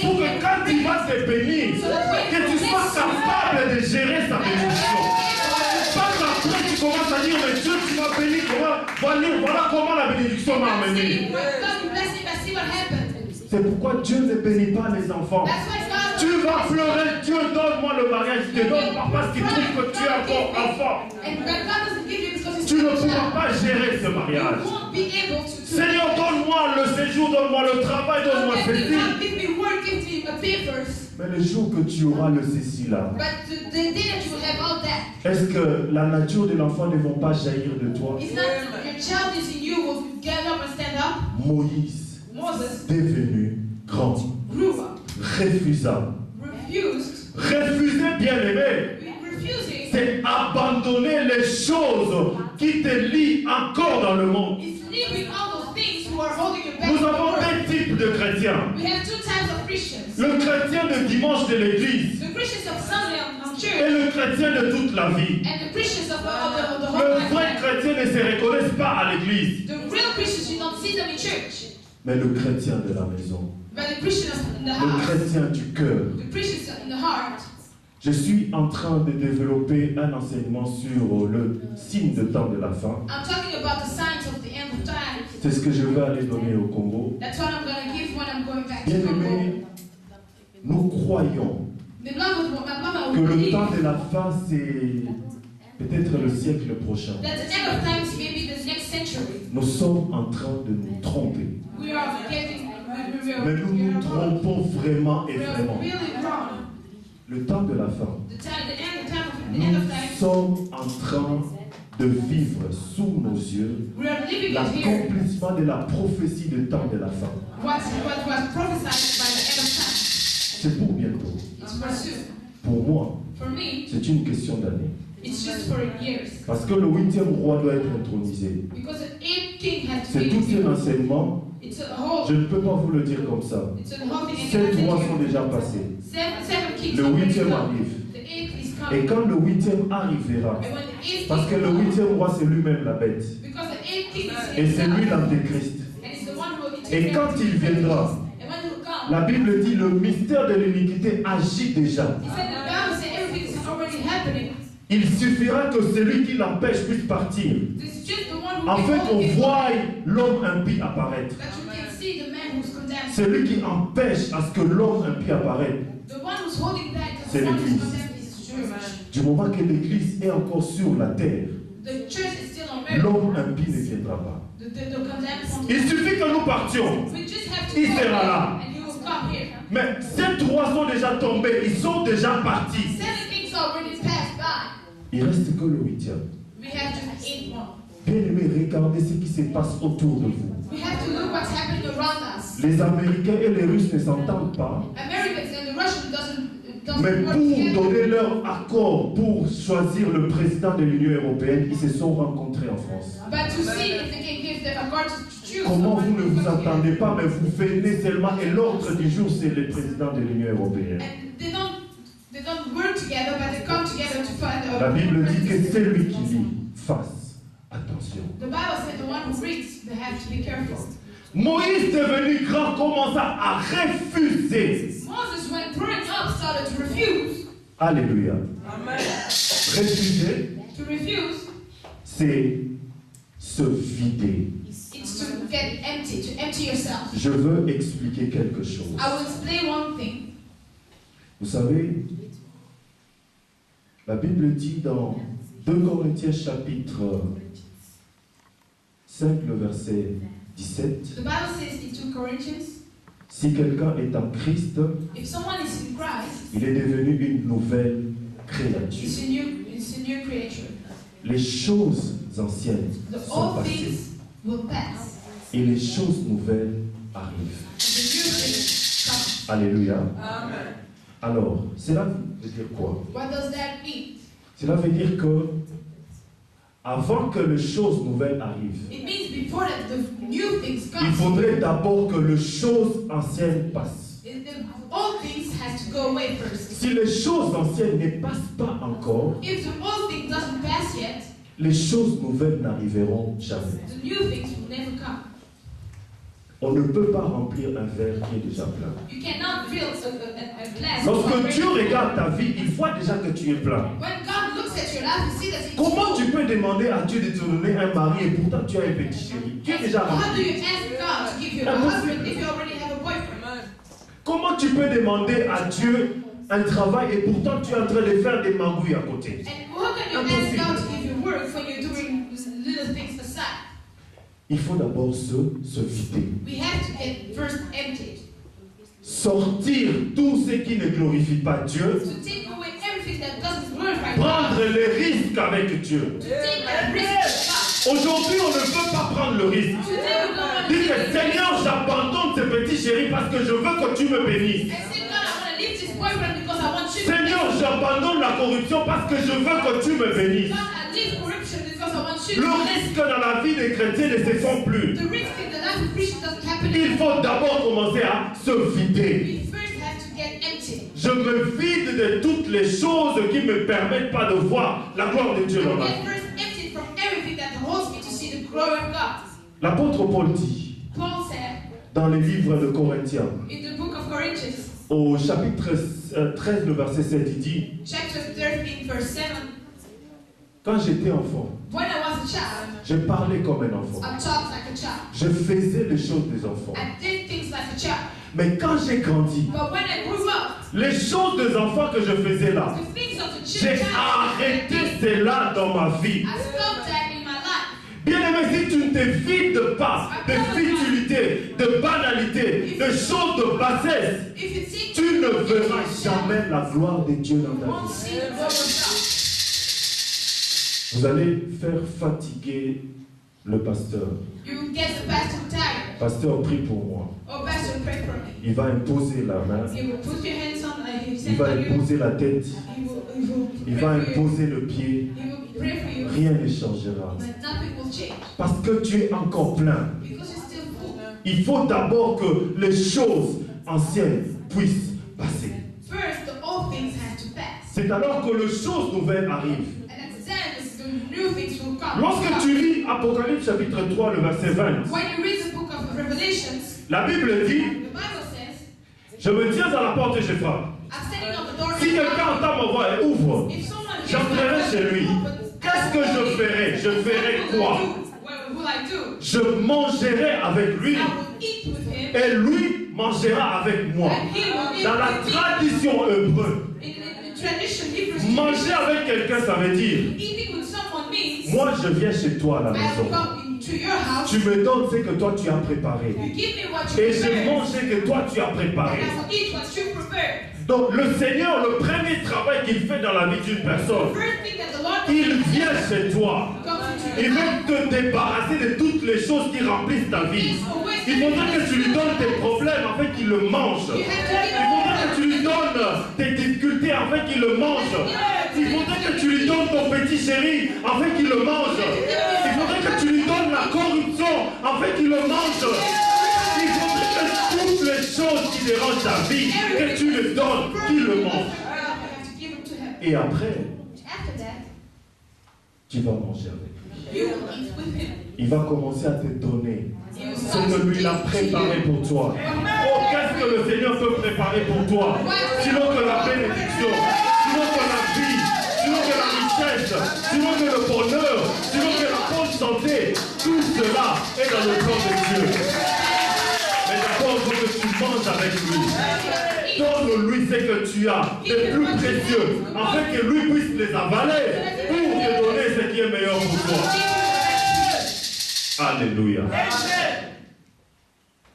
[SPEAKER 4] pour que quand il va te bénir, que tu sois capable de gérer sa bénédiction. Pas qu'après tu commences à dire, mais Dieu tu m'as béni, voilà comment la bénédiction m'a amené.
[SPEAKER 2] God bless him, I see what happened.
[SPEAKER 4] C'est pourquoi Dieu ne bénit pas les enfants.
[SPEAKER 2] That's why God
[SPEAKER 4] Tu vas pleurer, Dieu donne-moi le mariage, je te donne pas parce qu'il trouve que tu es encore enfant.
[SPEAKER 2] and God doesn't give you because he's
[SPEAKER 4] Tu ne
[SPEAKER 2] still a
[SPEAKER 4] pourras
[SPEAKER 2] child.
[SPEAKER 4] pas gérer ce mariage.
[SPEAKER 2] You won't be able to.
[SPEAKER 4] Seigneur, donne-moi le séjour, donne-moi le travail, donne-moi
[SPEAKER 2] God
[SPEAKER 4] ceci.
[SPEAKER 2] give me work, give me the papers.
[SPEAKER 4] Mais le jour que tu auras le ceci là,
[SPEAKER 2] But the day that you will have all that,
[SPEAKER 4] est-ce que la nature de l'enfant ne va pas jaillir de toi?
[SPEAKER 2] it's not your child is in you will get up and stand up.
[SPEAKER 4] Moïse,
[SPEAKER 2] Moses
[SPEAKER 4] devenu grand,
[SPEAKER 2] grew up,
[SPEAKER 4] refusa.
[SPEAKER 2] refused.
[SPEAKER 4] Refuser, bien-aimé,
[SPEAKER 2] Refusing
[SPEAKER 4] c'est abandonner les choses qui te lient encore dans le monde.
[SPEAKER 2] is leaving all those things who are holding you back.
[SPEAKER 4] Nous
[SPEAKER 2] in the
[SPEAKER 4] avons
[SPEAKER 2] world.
[SPEAKER 4] deux types de chrétiens.
[SPEAKER 2] We have two types of Christians.
[SPEAKER 4] Le chrétien de dimanche de l'église
[SPEAKER 2] The Christians of Sunday on
[SPEAKER 4] et
[SPEAKER 2] church
[SPEAKER 4] le chrétien de toute la vie.
[SPEAKER 2] and the Christians of the whole
[SPEAKER 4] Le
[SPEAKER 2] life.
[SPEAKER 4] vrai chrétien ne se reconnaît pas à l'église,
[SPEAKER 2] The real Christians, you don't see them in church.
[SPEAKER 4] mais le chrétien de la maison,
[SPEAKER 2] But the Christians in the
[SPEAKER 4] le
[SPEAKER 2] house,
[SPEAKER 4] chrétien du cœur.
[SPEAKER 2] the Christians in the heart.
[SPEAKER 4] Je suis en train de développer un enseignement sur le signe de temps de la fin.
[SPEAKER 2] I'm talking about the signs of the end of time.
[SPEAKER 4] C'est ce que je vais aller donner au Congo.
[SPEAKER 2] That's what I'm going to give when I'm going back to
[SPEAKER 4] Bien
[SPEAKER 2] Congo.
[SPEAKER 4] aimé, nous croyons
[SPEAKER 2] The love of my mama
[SPEAKER 4] que
[SPEAKER 2] will
[SPEAKER 4] le
[SPEAKER 2] believe
[SPEAKER 4] temps de la fin, c'est peut-être le siècle prochain.
[SPEAKER 2] that the end of times may be the next century.
[SPEAKER 4] Nous sommes en train de nous tromper.
[SPEAKER 2] We are getting, we're
[SPEAKER 4] Mais nous nous trompons vraiment et
[SPEAKER 2] We are
[SPEAKER 4] vraiment.
[SPEAKER 2] really wrong.
[SPEAKER 4] Le temps de la fin.
[SPEAKER 2] The end
[SPEAKER 4] Nous
[SPEAKER 2] of time.
[SPEAKER 4] sommes en train de vivre sous nos yeux
[SPEAKER 2] We are living it here.
[SPEAKER 4] l'accomplissement de la prophétie du temps de la fin.
[SPEAKER 2] What was prophesied by the end of time.
[SPEAKER 4] C'est pour bientôt.
[SPEAKER 2] It's for soon.
[SPEAKER 4] Pour moi,
[SPEAKER 2] For me,
[SPEAKER 4] c'est une question d'année.
[SPEAKER 2] it's just for years.
[SPEAKER 4] Parce que le 8e roi doit être intronisé.
[SPEAKER 2] Because the eighth king has to
[SPEAKER 4] C'est
[SPEAKER 2] be
[SPEAKER 4] tout un enseignement.
[SPEAKER 2] It's a whole.
[SPEAKER 4] Je ne peux pas vous le dire comme ça.
[SPEAKER 2] It's a whole thing.
[SPEAKER 4] 7 rois sont déjà passés.
[SPEAKER 2] Seven kings.
[SPEAKER 4] Le
[SPEAKER 2] already
[SPEAKER 4] 8e
[SPEAKER 2] come.
[SPEAKER 4] arrive.
[SPEAKER 2] The eighth is
[SPEAKER 4] Et
[SPEAKER 2] coming.
[SPEAKER 4] quand le 8e arrivera,
[SPEAKER 2] And when the eighth
[SPEAKER 4] parce que
[SPEAKER 2] king
[SPEAKER 4] le
[SPEAKER 2] comes,
[SPEAKER 4] 8e roi c'est lui-même la bête.
[SPEAKER 2] because the eighth king is
[SPEAKER 4] Et c'est lui
[SPEAKER 2] himself,
[SPEAKER 4] l'antéchrist.
[SPEAKER 2] and it's the one who will
[SPEAKER 4] Et quand il viendra,
[SPEAKER 2] and when he will come,
[SPEAKER 4] la Bible dit le mystère de l'iniquité agit déjà.
[SPEAKER 2] he said the Bible said everything is already happening.
[SPEAKER 4] Il suffira que celui qui l'empêche puisse partir.
[SPEAKER 2] This is just the one who
[SPEAKER 4] En
[SPEAKER 2] can
[SPEAKER 4] fait,
[SPEAKER 2] hold
[SPEAKER 4] on
[SPEAKER 2] it,
[SPEAKER 4] voit l'homme impie apparaître.
[SPEAKER 2] that you can see the man who's condemned.
[SPEAKER 4] Celui qui empêche à ce que l'homme impie apparaisse.
[SPEAKER 2] The one who's holding back
[SPEAKER 4] C'est
[SPEAKER 2] the one
[SPEAKER 4] l'Église.
[SPEAKER 2] who's condemned is the church.
[SPEAKER 4] Du moment que l'Église est encore sur la terre,
[SPEAKER 2] The church is still on earth.
[SPEAKER 4] l'homme impie ne viendra pas.
[SPEAKER 2] The condemned won't
[SPEAKER 4] Il
[SPEAKER 2] come.
[SPEAKER 4] suffit que nous partions.
[SPEAKER 2] We just have to
[SPEAKER 4] Il
[SPEAKER 2] go
[SPEAKER 4] sera
[SPEAKER 2] there,
[SPEAKER 4] là.
[SPEAKER 2] and he will come here.
[SPEAKER 4] Mais ces 3 sont déjà tombés, ils sont déjà partis.
[SPEAKER 2] 7 kings already passed by.
[SPEAKER 4] Il reste que le 8e.
[SPEAKER 2] We have just 8 more.
[SPEAKER 4] Bien-aimés, regardez ce qui se passe autour de vous.
[SPEAKER 2] We have to look what's happening around us.
[SPEAKER 4] Les Américains et les Russes ne s'entendent pas.
[SPEAKER 2] Americans and the Russians
[SPEAKER 4] Mais
[SPEAKER 2] doesn't work
[SPEAKER 4] pour
[SPEAKER 2] together.
[SPEAKER 4] donner leur accord pour choisir le président de l'Union européenne, ils se sont rencontrés en France.
[SPEAKER 2] But to see if they can give them a card to choose.
[SPEAKER 4] Comment vous ne vous
[SPEAKER 2] someone.
[SPEAKER 4] entendez pas, mais vous venez seulement et l'ordre du jour, c'est le président de l'Union européenne.
[SPEAKER 2] And they don't work together, but they come together to find a.
[SPEAKER 4] La Bible dit que c'est lui qui lit. Fasse attention.
[SPEAKER 2] The Bible said the one who reads, they have to be careful.
[SPEAKER 4] Moïse devenu grand commença à refuser.
[SPEAKER 2] Moses, when growing up, started to refuse.
[SPEAKER 4] Alléluia.
[SPEAKER 3] Amen.
[SPEAKER 4] Refuser,
[SPEAKER 2] To refuse,
[SPEAKER 4] c'est se vider.
[SPEAKER 2] it's to get empty, to empty yourself.
[SPEAKER 4] Je veux expliquer quelque chose.
[SPEAKER 2] I will explain one thing.
[SPEAKER 4] Vous savez, la Bible dit dans 2 Corinthiens chapitre 5, le verset 17,
[SPEAKER 2] The Bible says in 2 Corinthians,
[SPEAKER 4] si quelqu'un est en Christ,
[SPEAKER 2] if someone is in Christ,
[SPEAKER 4] il est devenu une nouvelle créature.
[SPEAKER 2] it's a new creature.
[SPEAKER 4] Les choses anciennes
[SPEAKER 2] The
[SPEAKER 4] sont
[SPEAKER 2] old
[SPEAKER 4] passées
[SPEAKER 2] things will pass,
[SPEAKER 4] et les choses nouvelles arrivent.
[SPEAKER 2] and the new things come.
[SPEAKER 4] Alléluia.
[SPEAKER 3] Amen.
[SPEAKER 4] Alors, cela veut dire quoi?
[SPEAKER 2] What does that mean?
[SPEAKER 4] Cela veut dire que avant que les choses nouvelles arrivent,
[SPEAKER 2] It means before that the new things
[SPEAKER 4] il
[SPEAKER 2] come,
[SPEAKER 4] faudrait d'abord que les choses anciennes passent.
[SPEAKER 2] the old things has to go away first.
[SPEAKER 4] Si les choses anciennes ne passent pas encore,
[SPEAKER 2] If the old thing doesn't pass yet,
[SPEAKER 4] les choses nouvelles n'arriveront jamais.
[SPEAKER 2] the new things will never come.
[SPEAKER 4] On ne peut pas remplir un verre qui est déjà plein.
[SPEAKER 2] You cannot fill a glass.
[SPEAKER 4] Lorsque Dieu regarde ta vie, il voit déjà que tu es plein.
[SPEAKER 2] When God looks at your life, He sees that it's
[SPEAKER 4] Comment
[SPEAKER 2] full.
[SPEAKER 4] tu peux demander à Dieu de te donner un mari et pourtant tu as un petit chéri? Tu es déjà
[SPEAKER 2] How do
[SPEAKER 4] rempli.
[SPEAKER 2] you ask God to give you a husband if you already have a boyfriend?
[SPEAKER 3] Amen.
[SPEAKER 4] Comment tu peux demander à Dieu un travail et pourtant tu es en train de faire des magouilles à côté?
[SPEAKER 2] And how can you ask God to give you work when you're doing little things aside?
[SPEAKER 4] Il faut d'abord se vider.
[SPEAKER 2] We have to get first emptied.
[SPEAKER 4] Sortir tout ce qui ne glorifie pas Dieu.
[SPEAKER 2] To take away everything that doesn't glorify God.
[SPEAKER 4] Prendre les risques avec Dieu.
[SPEAKER 2] To take a risk with
[SPEAKER 4] Aujourd'hui, on ne peut pas prendre le risque.
[SPEAKER 2] God. Today we don't want to
[SPEAKER 4] Dis
[SPEAKER 2] take
[SPEAKER 4] que
[SPEAKER 2] a risk.
[SPEAKER 4] Seigneur, j'abandonne ce petit chéri parce que je veux que tu me bénisses.
[SPEAKER 2] I say, God, I want to leave this boyfriend because I want you to
[SPEAKER 4] Seigneur, j'abandonne la corruption parce que je veux que tu me bénisses.
[SPEAKER 2] God, I leave corruption because I want you
[SPEAKER 4] Le
[SPEAKER 2] to
[SPEAKER 4] risque dans la vie des chrétiens ne se font plus.
[SPEAKER 2] The risk in the life of Christians doesn't happen.
[SPEAKER 4] Il faut d'abord commencer à se vider.
[SPEAKER 2] We first have to get empty.
[SPEAKER 4] Je me vide de toutes les choses qui ne me permettent pas de voir la gloire de Dieu dans ma vie.
[SPEAKER 2] Get first emptied from everything that holds me to see the glory of God.
[SPEAKER 4] L'apôtre Paul dit
[SPEAKER 2] Paul said
[SPEAKER 4] dans les livres de Corinthiens,
[SPEAKER 2] in the book of Corinthians,
[SPEAKER 4] au chapitre 13, le verset 7, il dit,
[SPEAKER 2] chapter 13, verse 7,
[SPEAKER 4] quand j'étais enfant,
[SPEAKER 2] when I was a child,
[SPEAKER 4] je parlais comme un enfant.
[SPEAKER 2] I talked like a child.
[SPEAKER 4] Je faisais les choses des enfants.
[SPEAKER 2] I did things like a child.
[SPEAKER 4] Mais quand j'ai grandi,
[SPEAKER 2] But when I grew up,
[SPEAKER 4] les choses des enfants que je faisais là,
[SPEAKER 2] the things of the
[SPEAKER 4] j'ai
[SPEAKER 2] child,
[SPEAKER 4] arrêté cela dans ma vie.
[SPEAKER 2] I stopped that in my life.
[SPEAKER 4] Bien-aimé, si tu ne te vides pas de futilité, de banalité, de choses de bassesse,
[SPEAKER 2] If you think
[SPEAKER 4] tu ne verras jamais la gloire de Dieu dans
[SPEAKER 2] you
[SPEAKER 4] ta
[SPEAKER 2] won't
[SPEAKER 4] vie.
[SPEAKER 2] see the glory of God.
[SPEAKER 4] Vous allez faire fatiguer le pasteur.
[SPEAKER 2] You will get the pastor tired.
[SPEAKER 4] Pasteur, prie pour moi.
[SPEAKER 2] Oh, pastor, pray for me.
[SPEAKER 4] Il va imposer la main,
[SPEAKER 2] He will put your hands on his
[SPEAKER 4] il
[SPEAKER 2] hands
[SPEAKER 4] va
[SPEAKER 2] on you.
[SPEAKER 4] imposer la tête,
[SPEAKER 2] He
[SPEAKER 4] il
[SPEAKER 2] will
[SPEAKER 4] va
[SPEAKER 2] pray for you.
[SPEAKER 4] imposer le pied.
[SPEAKER 2] He will pray for you.
[SPEAKER 4] Rien ne changera.
[SPEAKER 2] But nothing will change.
[SPEAKER 4] Parce que tu es encore plein.
[SPEAKER 2] Because you're still full.
[SPEAKER 4] Il faut d'abord que les choses anciennes puissent passer.
[SPEAKER 2] First, the old things have to pass.
[SPEAKER 4] C'est alors que les choses nouvelles arrivent.
[SPEAKER 2] And at then, the new things will come.
[SPEAKER 4] Lorsque tu lis Apocalypse chapitre 3, le verset 20,
[SPEAKER 2] When you read the book of Revelations,
[SPEAKER 4] la Bible dit,
[SPEAKER 2] the Bible says,
[SPEAKER 4] je me tiens à la porte et je frappe.
[SPEAKER 2] I'm standing on the door.
[SPEAKER 4] Si quelqu'un entend ma voix et ouvre,
[SPEAKER 2] If someone hears
[SPEAKER 4] j'entrerai
[SPEAKER 2] my
[SPEAKER 4] chez
[SPEAKER 2] voice
[SPEAKER 4] lui.
[SPEAKER 2] and opens,
[SPEAKER 4] Qu'est-ce que je ferai? Je ferai quoi?
[SPEAKER 2] What will I do?
[SPEAKER 4] Je mangerai avec lui
[SPEAKER 2] I will eat with him,
[SPEAKER 4] et lui mangera avec moi.
[SPEAKER 2] and he will eat
[SPEAKER 4] Dans la
[SPEAKER 2] with me.
[SPEAKER 4] tradition hébreu,
[SPEAKER 2] In tradition, Hebrew
[SPEAKER 4] manger avec quelqu'un, ça veut dire,
[SPEAKER 2] eating with someone means
[SPEAKER 4] moi je viens chez toi à la
[SPEAKER 2] I will
[SPEAKER 4] maison.
[SPEAKER 2] come into your house.
[SPEAKER 4] Tu me donnes ce que toi tu as préparé.
[SPEAKER 2] You give me what you
[SPEAKER 4] Et je
[SPEAKER 2] prepared,
[SPEAKER 4] mange ce que toi tu as
[SPEAKER 2] and
[SPEAKER 4] préparé.
[SPEAKER 2] I will eat what you prepared.
[SPEAKER 4] Donc le Seigneur, le premier travail qu'il fait dans la vie d'une personne,
[SPEAKER 2] First thing that the Lord
[SPEAKER 4] il vient chez toi.
[SPEAKER 2] comes into
[SPEAKER 4] Il
[SPEAKER 2] your
[SPEAKER 4] veut
[SPEAKER 2] house.
[SPEAKER 4] te débarrasser de toutes les choses qui remplissent ta vie. Il faudrait que tu lui donnes tes problèmes afin qu'il le mange.
[SPEAKER 2] You have to
[SPEAKER 4] Il
[SPEAKER 2] give
[SPEAKER 4] faudrait que tu lui donnes tes difficultés afin qu'il le mange. Il faudrait que tu lui donnes ton petit chéri afin qu'il le mange. Il faudrait que tu lui donnes la corruption afin qu'il le mange. Il faudrait que toutes les choses qui dérangent ta vie, que tu le donnes, qu'il le mange.
[SPEAKER 2] You have to give it to him.
[SPEAKER 4] Et après,
[SPEAKER 2] After that,
[SPEAKER 4] tu vas manger avec lui.
[SPEAKER 2] you will eat with him.
[SPEAKER 4] Il va commencer à te donner
[SPEAKER 2] He will
[SPEAKER 4] ce
[SPEAKER 2] start
[SPEAKER 4] que
[SPEAKER 2] to
[SPEAKER 4] lui a
[SPEAKER 2] give to
[SPEAKER 4] préparé
[SPEAKER 2] you.
[SPEAKER 4] pour toi. Oh, qu'est-ce que le Seigneur peut préparer pour toi? Sinon que la bénédiction, sinon que la vie, sinon que la richesse, sinon que le bonheur, sinon que la bonne santé. Tout cela est dans le plan de Dieu. Mais d'abord, il faut que tu manges avec lui. Donne-lui ce que tu as de plus précieux, afin que lui puisse les avaler pour te donner ce qui est meilleur pour toi. Alléluia.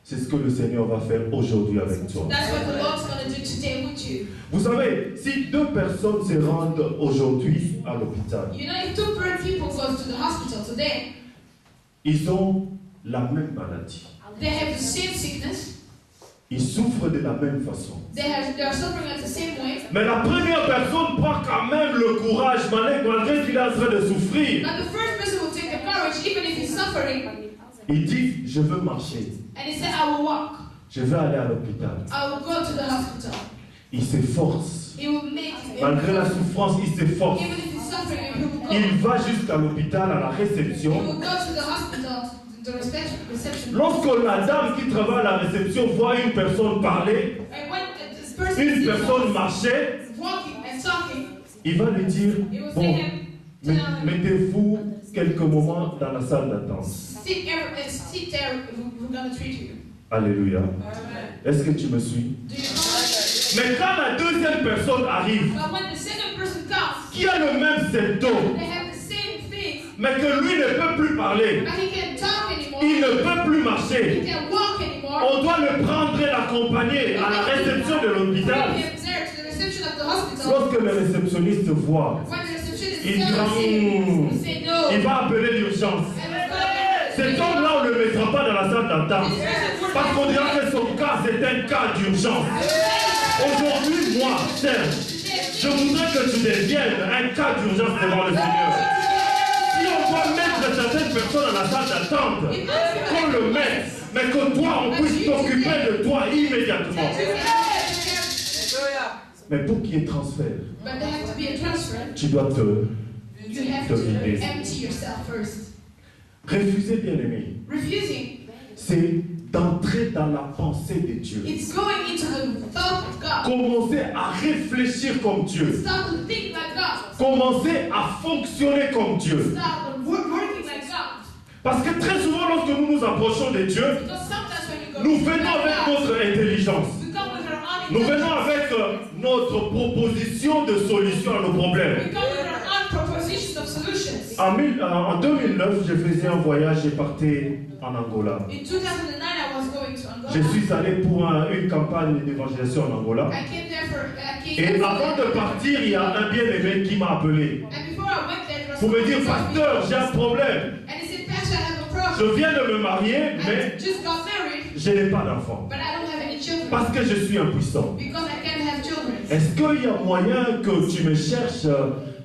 [SPEAKER 4] C'est ce que le Seigneur va faire aujourd'hui avec toi.
[SPEAKER 2] That's what the Lord's going to do today with you.
[SPEAKER 4] Vous savez, si deux personnes se rendent aujourd'hui à l'hôpital,
[SPEAKER 2] You know, if two people go to the hospital today,
[SPEAKER 4] ils ont la même maladie.
[SPEAKER 2] they have the same sickness,
[SPEAKER 4] Ils souffrent de la même façon.
[SPEAKER 2] they are suffering at the same way,
[SPEAKER 4] Mais la première personne prend quand même le courage, malgré qu'il est en train de souffrir.
[SPEAKER 2] but the first person will take the courage, even if he's suffering,
[SPEAKER 4] Il dit, je veux marcher,
[SPEAKER 2] and he said, I will walk,
[SPEAKER 4] je veux aller à l'hôpital.
[SPEAKER 2] I will go to the hospital.
[SPEAKER 4] Il s'efforce.
[SPEAKER 2] He will make it.
[SPEAKER 4] Malgré la souffrance, il s'efforce.
[SPEAKER 2] Even if he's suffering, he will go.
[SPEAKER 4] Il va jusqu'à l'hôpital, à la
[SPEAKER 2] He
[SPEAKER 4] réception.
[SPEAKER 2] will go to the hospital, the reception.
[SPEAKER 4] Lorsque la dame qui travaille à la réception voit une personne parler,
[SPEAKER 2] And when this person
[SPEAKER 4] une
[SPEAKER 2] sees
[SPEAKER 4] personne marcher,
[SPEAKER 2] walking and talking,
[SPEAKER 4] il va lui dire,
[SPEAKER 2] he will say
[SPEAKER 4] bon,
[SPEAKER 2] him, tell him,
[SPEAKER 4] mettez-vous quelques moments dans la salle d'attente.
[SPEAKER 2] sit there, we're going to treat you.
[SPEAKER 4] Alléluia. Est-ce que tu me suis?
[SPEAKER 2] Do you know?
[SPEAKER 4] Mais quand la deuxième personne arrive,
[SPEAKER 2] But when the second person comes,
[SPEAKER 4] qui a le même symptôme,
[SPEAKER 2] they have the same thing,
[SPEAKER 4] mais que lui ne peut plus parler,
[SPEAKER 2] but he can't talk anymore,
[SPEAKER 4] il ne peut plus
[SPEAKER 2] he
[SPEAKER 4] marcher,
[SPEAKER 2] can't walk anymore.
[SPEAKER 4] on doit le prendre et l'accompagner à la réception de l'hôpital.
[SPEAKER 2] Bring him there to the reception of the hospital.
[SPEAKER 4] Lorsque le réceptionniste voit,
[SPEAKER 2] When the receptionist
[SPEAKER 4] il
[SPEAKER 2] tells him, he say no.
[SPEAKER 4] il va appeler l'urgence. Cet homme-là, on ne le mettra pas dans la salle d'attente. Parce qu'on dira que son cas, c'est un cas d'urgence. Aujourd'hui, moi, Serge, je voudrais que tu deviennes un cas d'urgence devant le Seigneur. Si on doit mettre certaines personnes dans la salle d'attente, qu'on le mette, mais que toi, on puisse t'occuper de toi immédiatement. Mais pour qu'il y ait transfert,
[SPEAKER 2] But there has to be a transfer.
[SPEAKER 4] tu dois te
[SPEAKER 2] You have to empty yourself first.
[SPEAKER 4] refuser, bien-aimé.
[SPEAKER 2] Refusing,
[SPEAKER 4] C'est d'entrer dans la pensée de Dieu.
[SPEAKER 2] it's going into the thought of God.
[SPEAKER 4] Commencer à réfléchir comme Dieu.
[SPEAKER 2] Start to think like God.
[SPEAKER 4] Commencer à fonctionner comme Dieu.
[SPEAKER 2] Start working like God.
[SPEAKER 4] Parce que très souvent, lorsque nous nous approchons de Dieu,
[SPEAKER 2] Because sometimes when you go
[SPEAKER 4] nous
[SPEAKER 2] to
[SPEAKER 4] venons
[SPEAKER 2] like
[SPEAKER 4] avec
[SPEAKER 2] God,
[SPEAKER 4] notre intelligence.
[SPEAKER 2] we come with our own
[SPEAKER 4] Nous
[SPEAKER 2] intelligence.
[SPEAKER 4] venons avec notre proposition de solution à nos
[SPEAKER 2] We
[SPEAKER 4] problèmes.
[SPEAKER 2] come with our own propositions of solutions. this.
[SPEAKER 4] En 2009, je faisais un voyage et partais en Angola.
[SPEAKER 2] In 2009, I was going to Angola.
[SPEAKER 4] Je suis allé pour une campagne d'évangélisation en Angola.
[SPEAKER 2] I came there for.
[SPEAKER 4] Et avant de partir, il y a un bien-aimé qui m'a appelé
[SPEAKER 2] And before I went there, there was
[SPEAKER 4] pour me dire,
[SPEAKER 2] someone who
[SPEAKER 4] pasteur, j'ai un problème.
[SPEAKER 2] and he said, Pastor, I have a problem.
[SPEAKER 4] Je viens de me marier,
[SPEAKER 2] I
[SPEAKER 4] mais
[SPEAKER 2] just got married,
[SPEAKER 4] je n'ai pas d'enfant.
[SPEAKER 2] but I don't have any children
[SPEAKER 4] Parce que je suis impuissant.
[SPEAKER 2] because I can't have children.
[SPEAKER 4] Est-ce qu'il y a moyen que tu me cherches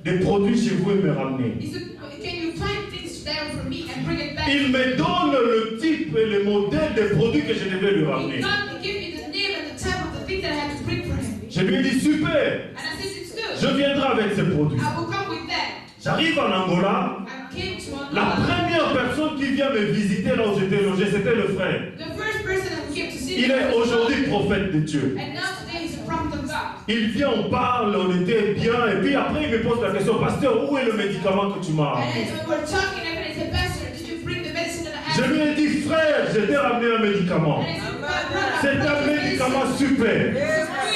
[SPEAKER 4] des produits chez vous et me ramener?
[SPEAKER 2] He said, can you find things there for me and bring it back?
[SPEAKER 4] Il me donne le type et le modèle des produits que je devais lui
[SPEAKER 2] He
[SPEAKER 4] ramener.
[SPEAKER 2] gave me the name and the type of the thing that I had to bring for him.
[SPEAKER 4] Je lui ai dit, super,
[SPEAKER 2] And I said, it's good.
[SPEAKER 4] je viendrai avec ces produits.
[SPEAKER 2] I will come with that.
[SPEAKER 4] J'arrive en Angola.
[SPEAKER 2] I came to
[SPEAKER 4] La
[SPEAKER 2] Angola.
[SPEAKER 4] première personne qui vient me visiter là où j'étais logé, c'était le frère.
[SPEAKER 2] The first person who came to see
[SPEAKER 4] Il
[SPEAKER 2] me
[SPEAKER 4] est
[SPEAKER 2] was
[SPEAKER 4] aujourd'hui prophète de Dieu.
[SPEAKER 2] and now today he's a prophet of God.
[SPEAKER 4] Il vient, on parle, on était bien, et puis après il me pose la question, pasteur, où est le médicament que tu m'as
[SPEAKER 2] And
[SPEAKER 4] amené?
[SPEAKER 2] as we were talking, everybody said, Pastor, did you bring the medicine that I
[SPEAKER 4] Je
[SPEAKER 2] asked
[SPEAKER 4] lui ai dit, frère, je t'ai ramené un médicament.
[SPEAKER 2] And I said, "Brother,
[SPEAKER 4] C'est un médicament super.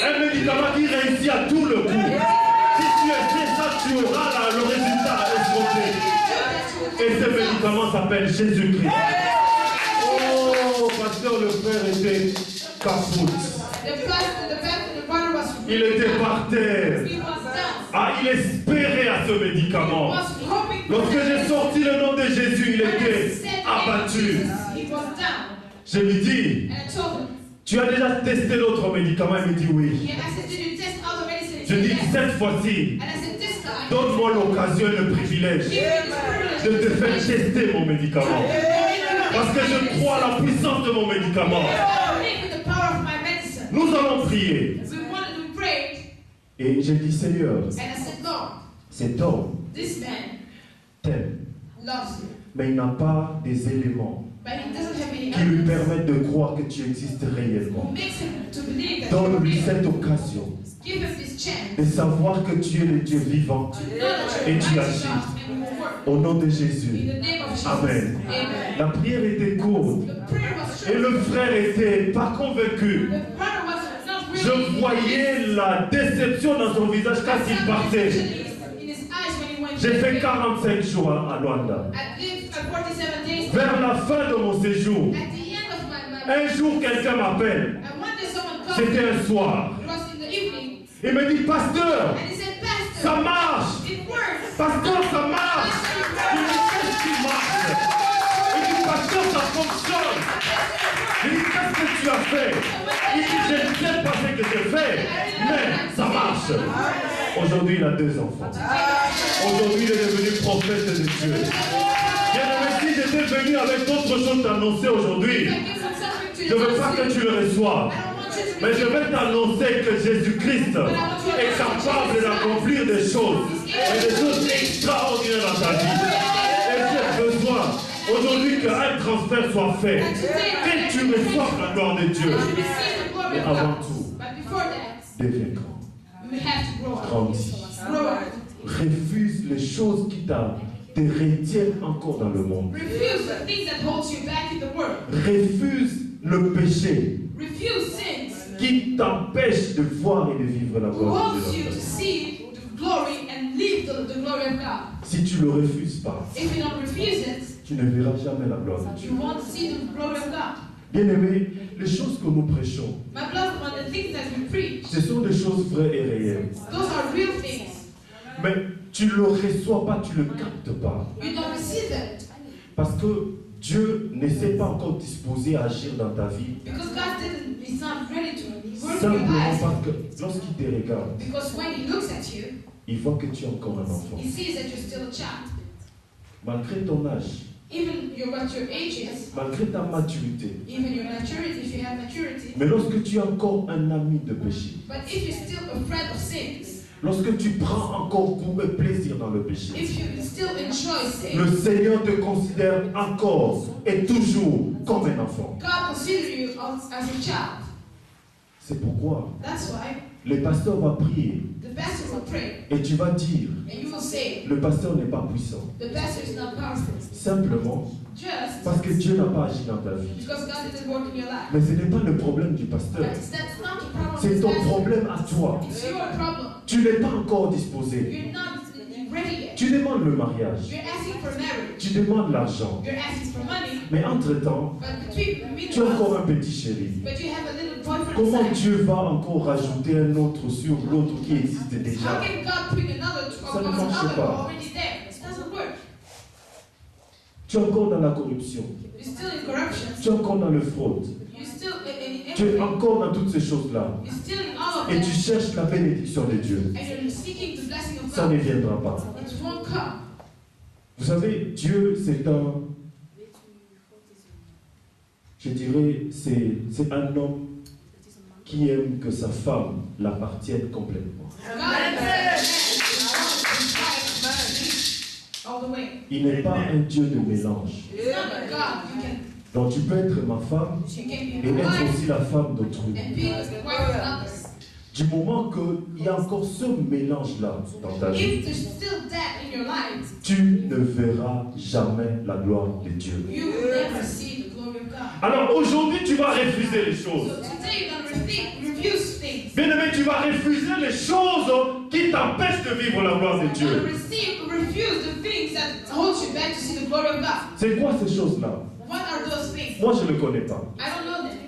[SPEAKER 4] Un médicament qui réussit à tout le coup. Si tu essaies ça, tu auras le résultat escompté. Et ce médicament s'appelle Jésus-Christ. Oh, pasteur, le frère était capoute.
[SPEAKER 2] The brother was
[SPEAKER 4] Il était par terre.
[SPEAKER 2] he was down.
[SPEAKER 4] Ah, il espérait à ce
[SPEAKER 2] He
[SPEAKER 4] médicament.
[SPEAKER 2] was hoping for
[SPEAKER 4] Lorsque j'ai
[SPEAKER 2] that.
[SPEAKER 4] sorti le nom de Jésus, il
[SPEAKER 2] When I
[SPEAKER 4] était
[SPEAKER 2] said the name of
[SPEAKER 4] abattu.
[SPEAKER 2] Jesus, he was down.
[SPEAKER 4] Je lui dis,
[SPEAKER 2] And I told him,
[SPEAKER 4] tu as déjà testé l'autre médicament? Il me dit oui.
[SPEAKER 2] yeah, I said, did you test all the medicine? He
[SPEAKER 4] Je
[SPEAKER 2] said,
[SPEAKER 4] dis,
[SPEAKER 2] yes.
[SPEAKER 4] cette fois-ci,
[SPEAKER 2] And I said, this time,
[SPEAKER 4] donne-moi l'occasion et le privilège
[SPEAKER 2] give me this
[SPEAKER 4] de te faire
[SPEAKER 2] privilege.
[SPEAKER 4] tester mon médicament. Parce que je crois à la puissance de mon médicament.
[SPEAKER 2] I believe in the power of my medicine.
[SPEAKER 4] Nous allons prier.
[SPEAKER 2] We prayed,
[SPEAKER 4] Et j'ai dit, Seigneur,
[SPEAKER 2] and I said, Lord,
[SPEAKER 4] cet homme
[SPEAKER 2] this man
[SPEAKER 4] t'aime,
[SPEAKER 2] loves you,
[SPEAKER 4] mais il n'a pas des éléments
[SPEAKER 2] but he doesn't have any
[SPEAKER 4] qui lui
[SPEAKER 2] evidence
[SPEAKER 4] permettent de croire que tu existes
[SPEAKER 2] who
[SPEAKER 4] réellement.
[SPEAKER 2] makes him to believe that
[SPEAKER 4] Donne-lui
[SPEAKER 2] you're real.
[SPEAKER 4] cette occasion
[SPEAKER 2] Give him this chance
[SPEAKER 4] de savoir que tu es le Dieu vivant.
[SPEAKER 2] to know that
[SPEAKER 4] Et
[SPEAKER 2] you're
[SPEAKER 4] tu
[SPEAKER 2] a
[SPEAKER 4] agis.
[SPEAKER 2] righteous God and you will work.
[SPEAKER 4] Au nom de
[SPEAKER 2] In
[SPEAKER 4] Jésus.
[SPEAKER 2] the name of Jesus.
[SPEAKER 4] Amen.
[SPEAKER 2] Amen.
[SPEAKER 4] La prière était courte.
[SPEAKER 2] The prayer was
[SPEAKER 4] Et
[SPEAKER 2] short.
[SPEAKER 4] le frère était pas convaincu.
[SPEAKER 2] The brother was not really.
[SPEAKER 4] Je voyais la déception dans son visage quand il partait.
[SPEAKER 2] In his eyes when he went.
[SPEAKER 4] J'ai fait 45 jours à Luanda.
[SPEAKER 2] I lived for 47 days.
[SPEAKER 4] Vers la fin de mon séjour,
[SPEAKER 2] At the end of my
[SPEAKER 4] un jour quelqu'un m'appelle.
[SPEAKER 2] and one day someone called
[SPEAKER 4] C'était
[SPEAKER 2] me.
[SPEAKER 4] un soir.
[SPEAKER 2] It was in the evening,
[SPEAKER 4] Il me dit, pasteur,
[SPEAKER 2] and he said, Pastor,
[SPEAKER 4] ça marche.
[SPEAKER 2] it works.
[SPEAKER 4] Pasteur, ça marche. Il me dit, qu'est-ce qui marche? Il dit, pasteur, ça fonctionne. Je dis, qu'est-ce que tu as fait? Il dit, je ne sais pas ce que j'ai fait, mais ça marche. Aujourd'hui, il a 2 enfants. Aujourd'hui, il est devenu prophète de Dieu. Bien-aimé, si j'étais venu avec d'autres choses t'annoncer aujourd'hui, je ne veux pas que tu le reçoives. Mais je vais t'annoncer que Jésus-Christ est capable d'accomplir des choses, et des choses extraordinaires dans ta vie. Et j'ai besoin aujourd'hui qu'un transfert soit fait, que tu reçoives la gloire de Dieu. Et avant tout, deviens grand. Grandis. Refuse les choses qui te retiennent encore dans le monde.
[SPEAKER 2] Refuse the things that holds you back in the world.
[SPEAKER 4] Refuse le péché
[SPEAKER 2] Refuse sins
[SPEAKER 4] qui t'empêche de voir et de vivre la
[SPEAKER 2] who
[SPEAKER 4] gloire de
[SPEAKER 2] holds you
[SPEAKER 4] Dieu.
[SPEAKER 2] to see the glory and live the glory of God.
[SPEAKER 4] Si tu ne le refuses pas,
[SPEAKER 2] If you don't refuse it,
[SPEAKER 4] tu ne verras jamais la gloire de Dieu.
[SPEAKER 2] you won't see the glory of God.
[SPEAKER 4] Bien-aimés, les choses que nous prêchons,
[SPEAKER 2] My beloved one, the things that we preach,
[SPEAKER 4] ce sont des choses vraies et réelles.
[SPEAKER 2] those are real things.
[SPEAKER 4] Mais tu ne le reçois pas, tu ne le captes pas.
[SPEAKER 2] You don't receive it
[SPEAKER 4] Parce que Dieu ne s'est pas encore disposé à agir dans ta vie.
[SPEAKER 2] because God is not ready to work in your
[SPEAKER 4] Simplement
[SPEAKER 2] life.
[SPEAKER 4] parce que lorsqu'il te regarde,
[SPEAKER 2] Because when He looks at you,
[SPEAKER 4] il voit que tu es encore un enfant.
[SPEAKER 2] He sees that you're still a child.
[SPEAKER 4] Malgré ton âge,
[SPEAKER 2] Even what your age is,
[SPEAKER 4] malgré ta maturité.
[SPEAKER 2] even your maturity, if you have maturity.
[SPEAKER 4] Mais lorsque tu es encore un ami de péché,
[SPEAKER 2] But if you're still a friend of sins,
[SPEAKER 4] lorsque tu prends encore goût et plaisir dans le péché,
[SPEAKER 2] if you still enjoy sin,
[SPEAKER 4] le Seigneur te considère encore et toujours comme un enfant.
[SPEAKER 2] God considers you as a child.
[SPEAKER 4] C'est pourquoi
[SPEAKER 2] That's why
[SPEAKER 4] le pasteur va prier
[SPEAKER 2] the pastor will pray
[SPEAKER 4] et tu vas dire,
[SPEAKER 2] and you will say,
[SPEAKER 4] le pasteur n'est pas puissant.
[SPEAKER 2] the pastor is not powerful.
[SPEAKER 4] Simplement
[SPEAKER 2] Just
[SPEAKER 4] parce que Dieu n'a pas agi dans ta vie.
[SPEAKER 2] because God didn't work in your life.
[SPEAKER 4] Mais ce n'est pas le problème du pasteur.
[SPEAKER 2] That's not the problem of
[SPEAKER 4] C'est
[SPEAKER 2] the
[SPEAKER 4] ton
[SPEAKER 2] pastor.
[SPEAKER 4] problème à toi.
[SPEAKER 2] It's your problem.
[SPEAKER 4] Tu n'es pas encore disposé.
[SPEAKER 2] You're not ready yet.
[SPEAKER 4] Tu demandes le mariage,
[SPEAKER 2] You're asking for marriage.
[SPEAKER 4] tu demandes l'argent,
[SPEAKER 2] You're asking for money.
[SPEAKER 4] mais entre-temps,
[SPEAKER 2] But
[SPEAKER 4] tu as encore un petit chéri.
[SPEAKER 2] but you have a little boyfriend
[SPEAKER 4] Comment
[SPEAKER 2] inside.
[SPEAKER 4] Dieu va encore rajouter un autre sur l'autre qui existe
[SPEAKER 2] How
[SPEAKER 4] déjà?
[SPEAKER 2] can God put another
[SPEAKER 4] Ça ne marche
[SPEAKER 2] another
[SPEAKER 4] pas.
[SPEAKER 2] already there? It doesn't work.
[SPEAKER 4] Tu es encore dans la corruption,
[SPEAKER 2] You're still in corruption.
[SPEAKER 4] tu es encore dans le fraude,
[SPEAKER 2] You're still in
[SPEAKER 4] tu es
[SPEAKER 2] everything.
[SPEAKER 4] encore dans toutes ces choses-là.
[SPEAKER 2] You're still in all of
[SPEAKER 4] Et
[SPEAKER 2] that.
[SPEAKER 4] tu cherches la bénédiction de Dieu.
[SPEAKER 2] And you're seeking the blessing of
[SPEAKER 4] Ça ne
[SPEAKER 2] God.
[SPEAKER 4] viendra pas.
[SPEAKER 2] It won't come.
[SPEAKER 4] Vous savez, Dieu, c'est un, je dirais, c'est un homme qui aime que sa femme l'appartienne complètement.
[SPEAKER 2] All the way.
[SPEAKER 4] Il n'est pas un Dieu de mélange.
[SPEAKER 2] It's not a God.
[SPEAKER 4] Donc tu peux être ma femme
[SPEAKER 2] You can
[SPEAKER 4] et
[SPEAKER 2] be my
[SPEAKER 4] être
[SPEAKER 2] wife
[SPEAKER 4] aussi la femme d'autrui.
[SPEAKER 2] and be the wife of others.
[SPEAKER 4] Du moment qu'il y a encore ce mélange-là dans ta vie,
[SPEAKER 2] If there's still that in your life,
[SPEAKER 4] tu ne verras jamais la gloire de Dieu.
[SPEAKER 2] you will never see the glory of God.
[SPEAKER 4] Alors aujourd'hui, tu vas refuser les
[SPEAKER 2] So
[SPEAKER 4] choses.
[SPEAKER 2] today you're going to refuse things.
[SPEAKER 4] Bien-aimé, tu vas refuser les choses qui t'empêchent de vivre la gloire de
[SPEAKER 2] You're going
[SPEAKER 4] Dieu.
[SPEAKER 2] to refuse the things that hold you back to see the glory of God.
[SPEAKER 4] C'est quoi ces choses-là?
[SPEAKER 2] What are those things?
[SPEAKER 4] Moi, je ne le connais pas.
[SPEAKER 2] I don't know them.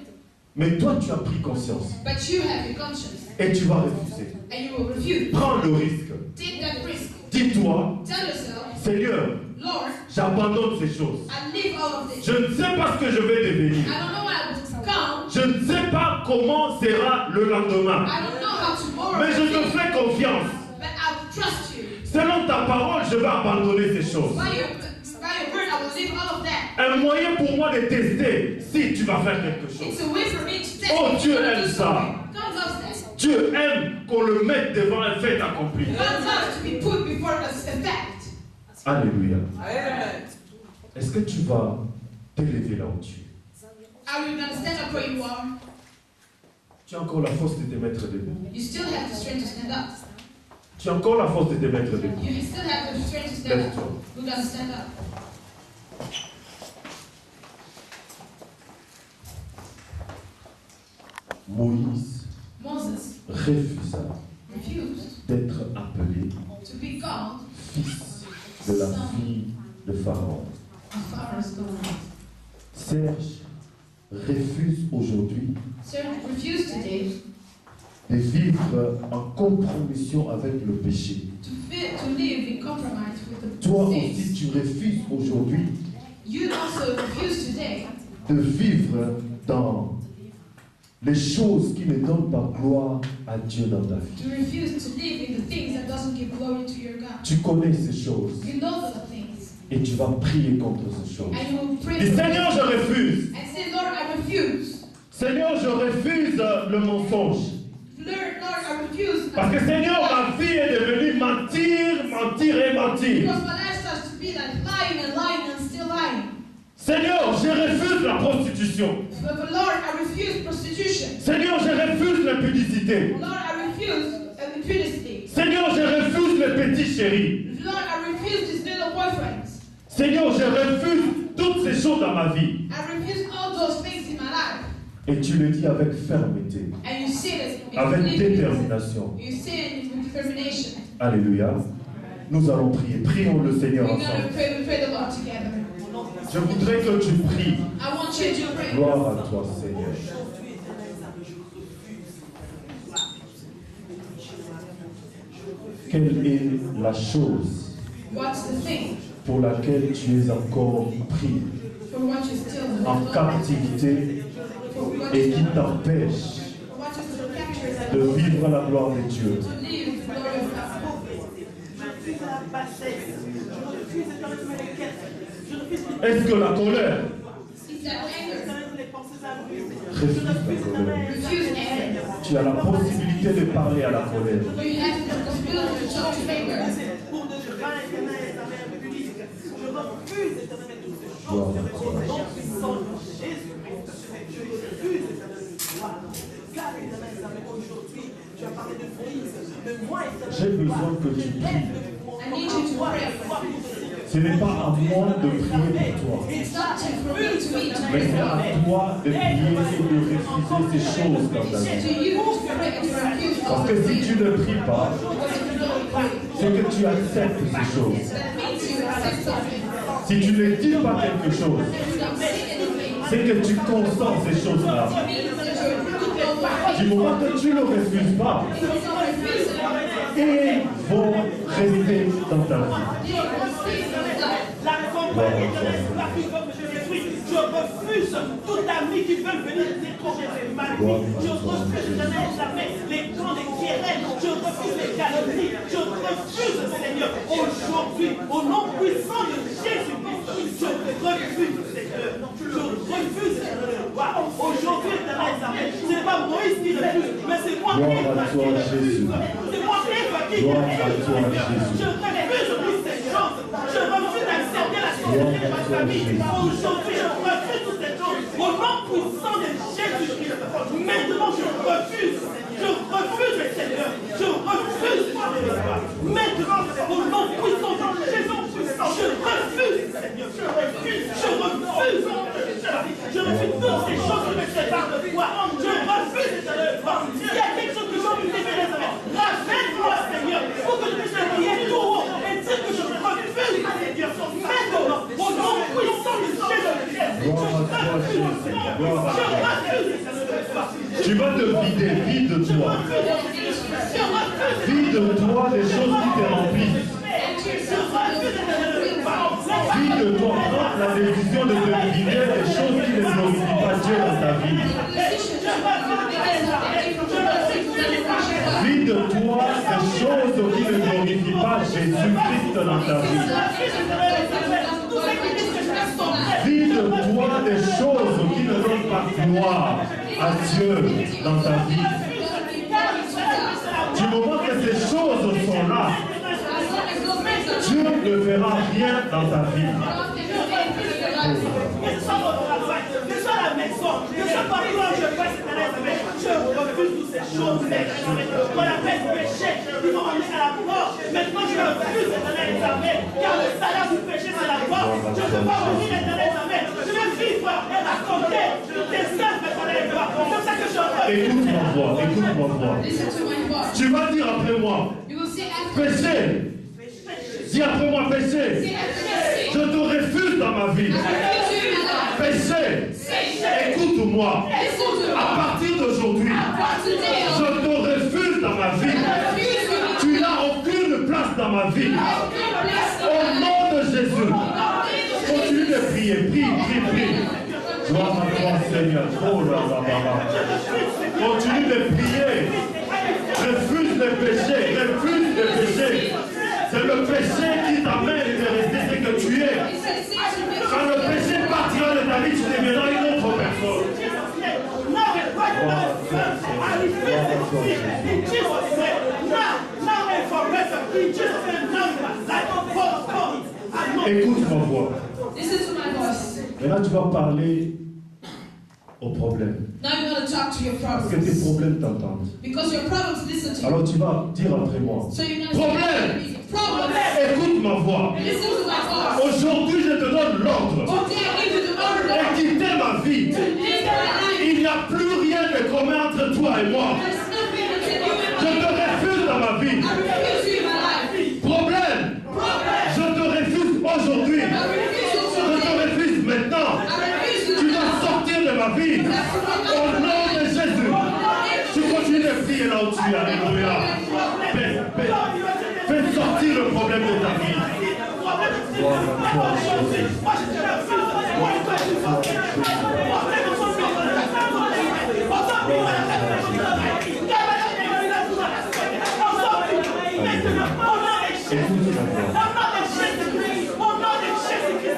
[SPEAKER 4] Mais toi, tu as pris conscience
[SPEAKER 2] But you have your conscience.
[SPEAKER 4] et tu vas refuser.
[SPEAKER 2] And you will refuse.
[SPEAKER 4] Prends le risque.
[SPEAKER 2] Take that risk.
[SPEAKER 4] Dis-toi,
[SPEAKER 2] Tell yourself,
[SPEAKER 4] Seigneur,
[SPEAKER 2] Lord,
[SPEAKER 4] j'abandonne ces choses.
[SPEAKER 2] I leave all of this.
[SPEAKER 4] Je ne sais pas ce que je vais devenir.
[SPEAKER 2] I don't know what I will become.
[SPEAKER 4] Je ne sais pas comment sera le lendemain.
[SPEAKER 2] I don't know how tomorrow
[SPEAKER 4] Mais je
[SPEAKER 2] will
[SPEAKER 4] te
[SPEAKER 2] be.
[SPEAKER 4] fais confiance.
[SPEAKER 2] But I will trust you.
[SPEAKER 4] Selon ta parole, je vais abandonner ces choses.
[SPEAKER 2] By your word, I will leave all of that.
[SPEAKER 4] Un moyen pour moi de tester si tu vas faire quelque chose.
[SPEAKER 2] It's a way for me to test
[SPEAKER 4] Oh,
[SPEAKER 2] if
[SPEAKER 4] Dieu
[SPEAKER 2] you
[SPEAKER 4] aime
[SPEAKER 2] do
[SPEAKER 4] ça.
[SPEAKER 2] something. God loves that.
[SPEAKER 4] Dieu aime qu'on le mette devant un fait accompli.
[SPEAKER 2] God loves to be put before us a fact.
[SPEAKER 4] Alléluia.
[SPEAKER 3] Amen.
[SPEAKER 4] Est-ce que tu vas t'élever là où tu es?
[SPEAKER 2] Are you going to stand up where you are?
[SPEAKER 4] Tu as encore la force de te mettre debout.
[SPEAKER 2] You still have the strength to stand up.
[SPEAKER 4] Tu as encore la force de te mettre debout.
[SPEAKER 2] You still have the strength to stand up.
[SPEAKER 4] Lève-toi.
[SPEAKER 2] We're going to stand up.
[SPEAKER 4] Moïse
[SPEAKER 2] Moses
[SPEAKER 4] refusa
[SPEAKER 2] refused
[SPEAKER 4] d'être appelé
[SPEAKER 2] to be called
[SPEAKER 4] fils de la fille de Pharaon.
[SPEAKER 2] a Pharaoh's daughter.
[SPEAKER 4] Serge refuse aujourd'hui
[SPEAKER 2] Sir refused today
[SPEAKER 4] de vivre en compromission avec le péché.
[SPEAKER 2] to live in compromise with the
[SPEAKER 4] Toi
[SPEAKER 2] sins.
[SPEAKER 4] aussi, tu refuses aujourd'hui
[SPEAKER 2] You also refuse today
[SPEAKER 4] de vivre dans les choses qui ne donnent pas gloire à Dieu dans ta vie.
[SPEAKER 2] to refuse to live in the things that doesn't give glory to your God.
[SPEAKER 4] Tu connais ces choses
[SPEAKER 2] You know those things,
[SPEAKER 4] et tu vas prier contre ces choses.
[SPEAKER 2] and you will pray
[SPEAKER 4] Dis,
[SPEAKER 2] for
[SPEAKER 4] Seigneur, je
[SPEAKER 2] them
[SPEAKER 4] refuse.
[SPEAKER 2] and say, Lord, I refuse.
[SPEAKER 4] Seigneur, je refuse le mensonge.
[SPEAKER 2] Lord, I refuse.
[SPEAKER 4] Parce que Seigneur, ma vie est devenue mentir, mentir et mentir.
[SPEAKER 2] Because my life starts to be like lying and lying and still lying.
[SPEAKER 4] Seigneur, je refuse la prostitution.
[SPEAKER 2] But Lord, I refuse prostitution.
[SPEAKER 4] Seigneur, je refuse l'impudicité.
[SPEAKER 2] Lord, I refuse impudicity.
[SPEAKER 4] Seigneur, je refuse les petits chéris.
[SPEAKER 2] Lord, I refuse these little boyfriends.
[SPEAKER 4] Seigneur, je refuse toutes ces choses dans ma vie.
[SPEAKER 2] I refuse all those things in my life.
[SPEAKER 4] Et tu le dis avec fermeté,
[SPEAKER 2] And you say it
[SPEAKER 4] avec
[SPEAKER 2] with
[SPEAKER 4] détermination.
[SPEAKER 2] You say it with determination.
[SPEAKER 4] Alléluia. Nous allons prier. Prions le Seigneur
[SPEAKER 2] We're going
[SPEAKER 4] ensemble.
[SPEAKER 2] to pray. We pray the Lord together.
[SPEAKER 4] Je voudrais que tu pries.
[SPEAKER 2] I want you to pray.
[SPEAKER 4] Gloire à toi, Seigneur. Quelle est la chose
[SPEAKER 2] What's the thing
[SPEAKER 4] pour laquelle tu es encore pris
[SPEAKER 2] for what you still
[SPEAKER 4] en captivité
[SPEAKER 2] for what
[SPEAKER 4] et
[SPEAKER 2] you
[SPEAKER 4] qui t'empêche
[SPEAKER 2] for what you still captures
[SPEAKER 4] de
[SPEAKER 2] and
[SPEAKER 4] vivre la gloire de Dieu?
[SPEAKER 2] to live the glory of God?
[SPEAKER 4] Est-ce que la colère?
[SPEAKER 2] Is that anger?
[SPEAKER 4] Refuse la colère.
[SPEAKER 2] Refuse anger.
[SPEAKER 4] Tu as la possibilité de parler à la colère.
[SPEAKER 2] So you have the possibility to talk to anger.
[SPEAKER 4] Gloire à toi. J'ai besoin que tu pries.
[SPEAKER 2] I need you to pray.
[SPEAKER 4] Ce n'est pas à moi de prier pour toi,
[SPEAKER 2] It's not for me to be
[SPEAKER 4] mais c'est à
[SPEAKER 2] to
[SPEAKER 4] toi de prier et de refuser ces choses dans ta vie.
[SPEAKER 2] you to pray and to refuse
[SPEAKER 4] Parce
[SPEAKER 2] all
[SPEAKER 4] que
[SPEAKER 2] the
[SPEAKER 4] si
[SPEAKER 2] things.
[SPEAKER 4] tu ne pries pas,
[SPEAKER 2] Because if you don't pray,
[SPEAKER 4] c'est que tu acceptes ces choses.
[SPEAKER 2] That means you accept something.
[SPEAKER 4] Si tu ne dis pas quelque chose,
[SPEAKER 2] If you don't say anything,
[SPEAKER 4] c'est que tu consens ces choses-là.
[SPEAKER 2] it means that you're good over
[SPEAKER 4] Du moment que tu ne le refuses pas,
[SPEAKER 2] If you don't refuse it,
[SPEAKER 4] ils vont rester dans ta vie.
[SPEAKER 2] they will stay in your life.
[SPEAKER 3] La campagne éternelle sous la pluie comme je détruis. Je refuse tout ami qui veut venir détruire ma vie. Je refuse jamais les camps des querelles. Je refuse les calomnies. Je refuse, Seigneur, aujourd'hui, au nom puissant de Jésus-Christ, je refuse, Seigneur. Je refuse, Seigneur. Aujourd'hui, éternel, ce n'est pas Moïse qui refuse, mais c'est moi qui refuse. C'est moi qui refuse. Je refuse toutes ces choses. Je refuse d'accepter la société de ma famille. Aujourd'hui, je refuse toutes ces choses. Au nom puissant de Jésus-Christ. Maintenant, je refuse. Je refuse, Seigneur. Je refuse. Maintenant, au nom puissant de Jésus-Christ. Je refuse, Seigneur. Je refuse. Je refuse. Je refuse toutes ces choses qui me séparent de toi. Je refuse, Seigneur. S'il y a quelque chose que je veux faire, ramène-moi, Seigneur, pour que je puisse le crier tout haut et dire que je refuse, Seigneur. Maintenant, au nom puissant de Jésus-Christ, je refuse, Seigneur. Je refuse, Seigneur.
[SPEAKER 4] Tu vas te vider, vide-toi. Vide-toi des choses qui te remplissent. Vide-toi, prends la décision de te vider des choses qui ne glorifient pas Dieu dans ta vie. Vide-toi des choses qui ne glorifient pas Jésus-Christ dans ta vie. Vide-toi des choses qui ne donnent pas gloire à Dieu dans ta vie. Du moment que ces choses sont là, Dieu ne verra rien dans ta vie.
[SPEAKER 3] Que soit la maison, que soit partout où je passe, je refuse toutes ces choses. Qu'on appelle péché, ils vont emmener à la mort. Maintenant, je refuse l'éternel examen, car le salaire du péché, c'est la mort. Je ne peux pas revenir l'éternel examen. Je vais vivre et raconter tes saints, l'éternel examen. C'est comme ça que je refuse.
[SPEAKER 4] Écoute ma voix, écoute ma voix.
[SPEAKER 2] Listen to my voice.
[SPEAKER 4] Tu vas dire après moi,
[SPEAKER 2] You will say after me.
[SPEAKER 4] péché. Dis après moi, péché.
[SPEAKER 2] Say after me.
[SPEAKER 4] Je te refuse dans ma vie.
[SPEAKER 2] I refuse you in my life.
[SPEAKER 4] Péché. Écoute-moi.
[SPEAKER 2] Listen to me.
[SPEAKER 4] À partir d'aujourd'hui,
[SPEAKER 2] From today
[SPEAKER 4] je
[SPEAKER 2] on,
[SPEAKER 4] te refuse dans ma vie.
[SPEAKER 2] I refuse you.
[SPEAKER 4] Tu n'as aucune place dans ma vie. Au nom de Jésus. Continue de prier. Prie. Gloire à toi, Seigneur. Oh là là là là. Continue de prier. Refuse le péché. C'est le péché qui t'amène de rester ce que tu es. Quand le péché partira de ta vie, tu deviendras une autre personne. Écoute ma voix.
[SPEAKER 2] Listen to my voice.
[SPEAKER 4] Maintenant, tu vas parler au problème.
[SPEAKER 2] Now you're going to talk to your
[SPEAKER 4] Parce que tes
[SPEAKER 2] problems.
[SPEAKER 4] problèmes t'entendent.
[SPEAKER 2] Because your problems listen to you.
[SPEAKER 4] Alors tu vas dire après moi.
[SPEAKER 2] So you're going to
[SPEAKER 4] Problème.
[SPEAKER 2] say, problem.
[SPEAKER 4] Écoute ma voix.
[SPEAKER 2] Listen to my voice.
[SPEAKER 4] Aujourd'hui, je te donne l'ordre
[SPEAKER 2] Today I give you the order
[SPEAKER 4] de quitter ma vie.
[SPEAKER 2] to live my life.
[SPEAKER 4] Il n'y a plus rien de commun entre toi et moi.
[SPEAKER 2] There's nothing between you and
[SPEAKER 4] Je
[SPEAKER 2] me.
[SPEAKER 4] te refuse dans ma vie.
[SPEAKER 2] I refuse you in my life.
[SPEAKER 4] Problème.
[SPEAKER 2] Problem.
[SPEAKER 4] Je te refuse aujourd'hui.
[SPEAKER 2] I refuse you
[SPEAKER 4] Je te
[SPEAKER 2] today.
[SPEAKER 4] refuse maintenant.
[SPEAKER 2] I refuse you
[SPEAKER 4] Tu vas
[SPEAKER 2] now.
[SPEAKER 4] sortir de ma vie. Au nom de Jésus. Tu continues de prier là où tu es. Alléluia. Fais sortir le problème de ta vie.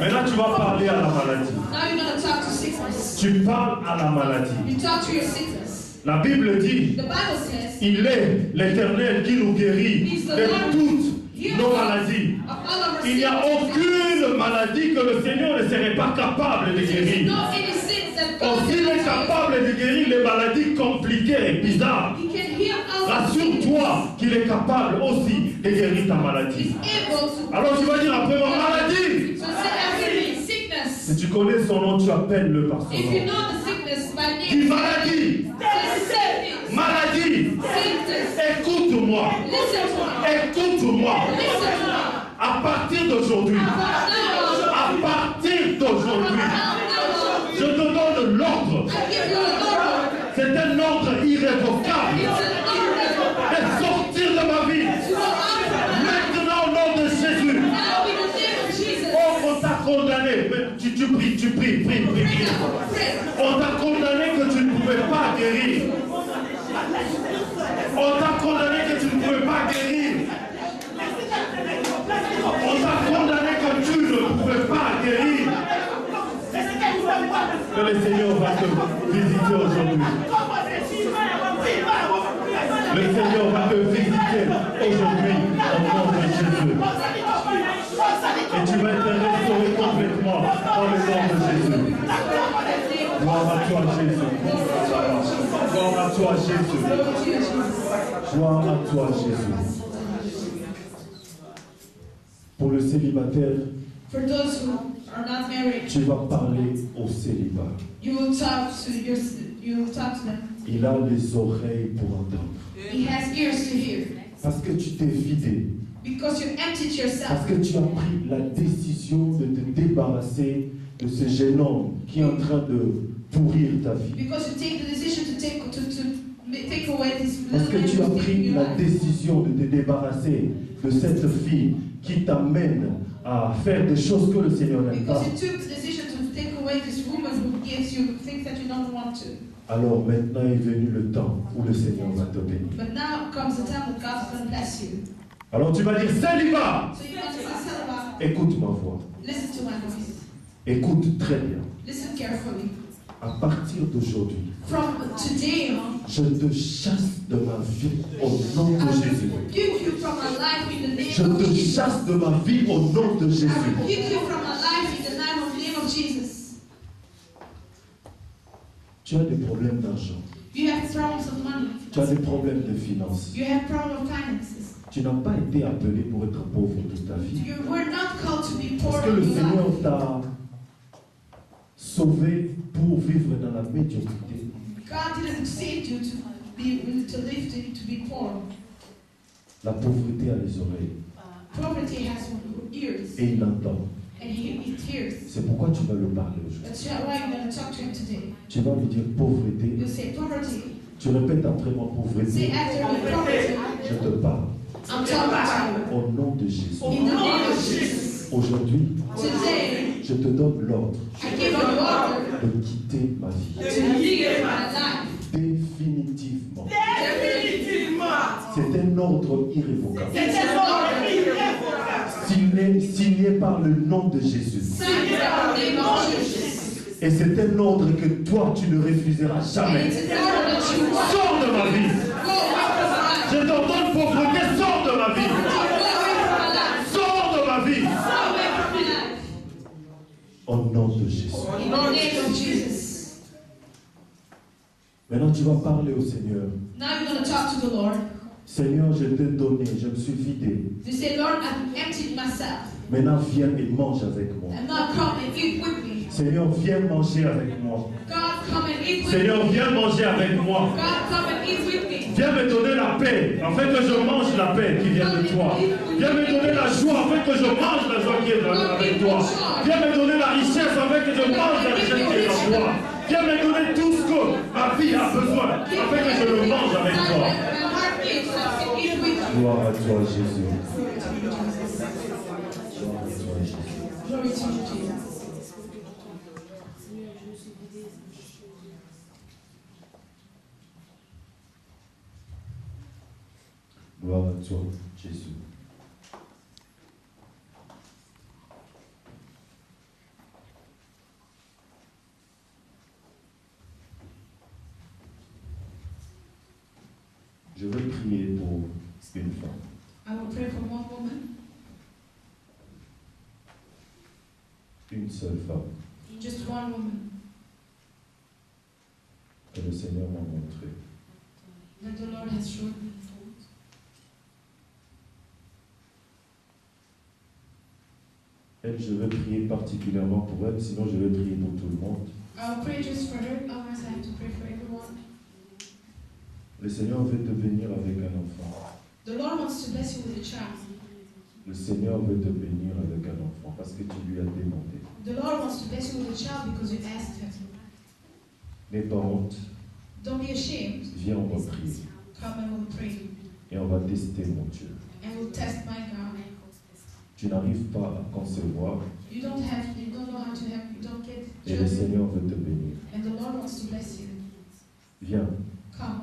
[SPEAKER 4] Maintenant, tu vas parler à la maladie.
[SPEAKER 2] Now you're going to talk to sickness.
[SPEAKER 4] Tu parles à la maladie.
[SPEAKER 2] You talk to your sickness.
[SPEAKER 4] La Bible dit,
[SPEAKER 2] The Bible says,
[SPEAKER 4] il est l'Éternel qui nous guérit de toutes nos maladies.
[SPEAKER 2] of all of our
[SPEAKER 4] Il n'y a
[SPEAKER 2] sicknesses,
[SPEAKER 4] aucune maladie que le Seigneur ne serait pas capable de
[SPEAKER 2] there's
[SPEAKER 4] guérir.
[SPEAKER 2] no any sins that God
[SPEAKER 4] Aussi, il est capable de guérir les maladies compliquées et bizarres.
[SPEAKER 2] He can heal our
[SPEAKER 4] Rassure-toi qu'il est capable aussi de guérir ta maladie.
[SPEAKER 2] He's able to.
[SPEAKER 4] Alors tu vas dire après moi, maladie.
[SPEAKER 2] So say after me, sickness.
[SPEAKER 4] Si tu connais son nom, tu appelles-le par son
[SPEAKER 2] If you
[SPEAKER 4] nom.
[SPEAKER 2] know the sickness by
[SPEAKER 4] Dis
[SPEAKER 2] name,
[SPEAKER 4] maladie.
[SPEAKER 2] say sickness.
[SPEAKER 4] Maladie,
[SPEAKER 2] sickness.
[SPEAKER 4] écoute-moi.
[SPEAKER 2] Listen to me.
[SPEAKER 4] Écoute-moi.
[SPEAKER 2] Listen to me.
[SPEAKER 4] À partir d'aujourd'hui,
[SPEAKER 2] Now,
[SPEAKER 4] à partir d'aujourd'hui, je te donne l'ordre.
[SPEAKER 2] I give you an order.
[SPEAKER 4] C'est un ordre irrévocable
[SPEAKER 2] It's an order
[SPEAKER 4] de sortir de ma vie.
[SPEAKER 2] to go out from my life.
[SPEAKER 4] Maintenant, au nom de Jésus.
[SPEAKER 2] Now, in the name of Jesus.
[SPEAKER 4] Oh, on t'a condamné. Mais tu pries.
[SPEAKER 2] Pray now. Pray.
[SPEAKER 4] On t'a condamné que tu ne pouvais pas guérir. On t'a condamné que tu ne pouvais pas guérir. On t'a condamné que tu ne pouvais pas guérir. Que le Seigneur va te visiter aujourd'hui. Le Seigneur va te visiter aujourd'hui au nom de Jésus. Et tu vas être restauré complètement dans le nom de Jésus. Gloire à toi, Jésus. Gloire à toi, Jésus. Gloire à toi, Jésus. Pour le célibataire,
[SPEAKER 2] For those who are not married,
[SPEAKER 4] tu vas parler au célibat.
[SPEAKER 2] you will talk to them.
[SPEAKER 4] Il a les oreilles pour entendre.
[SPEAKER 2] He has ears to hear.
[SPEAKER 4] Parce que tu t'es vidé.
[SPEAKER 2] Because you emptied yourself.
[SPEAKER 4] Parce que tu as pris la décision de te débarrasser de ce jeune homme qui est en train de pourrir ta vie.
[SPEAKER 2] Because you take the decision to take away this
[SPEAKER 4] Parce
[SPEAKER 2] little
[SPEAKER 4] que tu
[SPEAKER 2] man
[SPEAKER 4] as
[SPEAKER 2] who's taking
[SPEAKER 4] pris
[SPEAKER 2] your
[SPEAKER 4] la
[SPEAKER 2] life.
[SPEAKER 4] décision de te débarrasser de cette fille qui t'amène à faire des choses que le Seigneur n'aime pas.
[SPEAKER 2] Because you took the decision to take away this woman who gives you things that you don't want to.
[SPEAKER 4] Alors maintenant est venu le temps où le Seigneur va te bénir.
[SPEAKER 2] But now comes the time that God's going to bless you.
[SPEAKER 4] Alors tu vas dire célibat.
[SPEAKER 2] So you want to say, Sarah,
[SPEAKER 4] Écoute ma voix.
[SPEAKER 2] listen to my voice.
[SPEAKER 4] Écoute très bien.
[SPEAKER 2] Listen carefully.
[SPEAKER 4] À partir d'aujourd'hui,
[SPEAKER 2] From today on,
[SPEAKER 4] je te chasse de ma vie au nom
[SPEAKER 2] I
[SPEAKER 4] de Jésus.
[SPEAKER 2] will rebuke you from my life in the
[SPEAKER 4] Je
[SPEAKER 2] name of
[SPEAKER 4] te
[SPEAKER 2] Jesus.
[SPEAKER 4] chasse de ma vie au nom de
[SPEAKER 2] I
[SPEAKER 4] Jésus.
[SPEAKER 2] rebuke you from my life in the name of Jesus.
[SPEAKER 4] Tu as des problèmes d'argent.
[SPEAKER 2] You have problems of money.
[SPEAKER 4] Tu as des problèmes de finances.
[SPEAKER 2] You have problems of finances.
[SPEAKER 4] Tu n'as pas été appelé pour être pauvre toute ta vie.
[SPEAKER 2] You were not called to be poor
[SPEAKER 4] Parce que
[SPEAKER 2] in
[SPEAKER 4] le
[SPEAKER 2] your
[SPEAKER 4] Seigneur
[SPEAKER 2] life.
[SPEAKER 4] t'a sauvé pour vivre dans la médiocrité.
[SPEAKER 2] God didn't save you to live to be poor.
[SPEAKER 4] La pauvreté a les oreilles
[SPEAKER 2] Poverty has ears,
[SPEAKER 4] et il entend.
[SPEAKER 2] and he hears.
[SPEAKER 4] C'est pourquoi tu vas le parler aujourd'hui.
[SPEAKER 2] That's why you're going to talk to him today.
[SPEAKER 4] Tu vas lui dire pauvreté.
[SPEAKER 2] You say poverty.
[SPEAKER 4] Tu répètes après moi
[SPEAKER 2] Say
[SPEAKER 4] pauvreté.
[SPEAKER 2] after me, poverty.
[SPEAKER 4] Je te parle
[SPEAKER 2] I'm talking
[SPEAKER 4] au nom de Jésus.
[SPEAKER 2] to you. In the name of Jesus.
[SPEAKER 4] Aujourd'hui,
[SPEAKER 2] Today,
[SPEAKER 4] je te donne l'ordre
[SPEAKER 2] I give you the order
[SPEAKER 4] de quitter ma vie.
[SPEAKER 2] to leave my life.
[SPEAKER 4] Définitivement.
[SPEAKER 3] Définitivement.
[SPEAKER 4] C'est un ordre irrévocable.
[SPEAKER 3] C'est un ordre irrévocable.
[SPEAKER 4] Signé par le nom de Jésus.
[SPEAKER 2] Sign it out in the name of Jesus.
[SPEAKER 4] Et c'est un ordre que toi, tu ne refuseras
[SPEAKER 2] And
[SPEAKER 4] jamais.
[SPEAKER 2] it's an order that you want.
[SPEAKER 4] Sors de ma vie.
[SPEAKER 2] Go away from my life.
[SPEAKER 4] Je t'ordonne pauvreté, sors de ma vie.
[SPEAKER 2] Go away from my life.
[SPEAKER 4] Sors de ma vie.
[SPEAKER 2] Go away from my life.
[SPEAKER 4] Au nom de Jésus.
[SPEAKER 2] In the name of Jesus.
[SPEAKER 4] Maintenant, tu vas parler au Seigneur.
[SPEAKER 2] Now you're going to talk to the Lord.
[SPEAKER 4] Seigneur, je t'ai donné, je me suis vidé.
[SPEAKER 2] You say, Lord, I've emptied myself.
[SPEAKER 4] Maintenant, viens et mange avec moi.
[SPEAKER 2] And now come and eat with me.
[SPEAKER 4] Seigneur, viens manger avec moi.
[SPEAKER 2] God, come and eat with me.
[SPEAKER 4] Seigneur, viens manger avec moi.
[SPEAKER 2] God, come and eat with me.
[SPEAKER 4] Viens me donner la paix, afin que je mange la paix qui vient de toi. Viens me donner la joie, afin que je mange la joie qui est avec toi. Viens me donner la richesse, afin que je mange la richesse qui est en toi. Viens me donner tout ce que ma vie a besoin, afin que je le mange avec toi.
[SPEAKER 2] My heart beats so I can eat with you.
[SPEAKER 4] Gloire à toi, Jésus.
[SPEAKER 2] Glory to you, Jesus.
[SPEAKER 4] Gloire à toi, Jésus. Je veux prier pour une femme.
[SPEAKER 2] I will pray for one woman,
[SPEAKER 4] Une seule femme
[SPEAKER 2] just one woman,
[SPEAKER 4] que le Seigneur m'a montré.
[SPEAKER 2] that the Lord has shown me.
[SPEAKER 4] Elle, je veux prier particulièrement pour elle, sinon je vais prier pour tout le monde.
[SPEAKER 2] I will pray just for her, otherwise I have to pray for everyone.
[SPEAKER 4] Le Seigneur veut te bénir avec un enfant.
[SPEAKER 2] The Lord wants to bless you with a child.
[SPEAKER 4] Le Seigneur veut te bénir avec un enfant parce que tu lui as demandé.
[SPEAKER 2] The Lord wants to bless you with a child because you asked Him.
[SPEAKER 4] N'aie pas honte.
[SPEAKER 2] Don't be ashamed.
[SPEAKER 4] Viens, on va prier.
[SPEAKER 2] Come and we'll pray.
[SPEAKER 4] Et on va tester, mon Dieu.
[SPEAKER 2] And we'll test my God.
[SPEAKER 4] Tu n'arrives pas à concevoir
[SPEAKER 2] You don't know how to have, you don't get
[SPEAKER 4] et le
[SPEAKER 2] children.
[SPEAKER 4] Seigneur veut te bénir.
[SPEAKER 2] And the Lord wants to bless you.
[SPEAKER 4] Viens.
[SPEAKER 2] Come.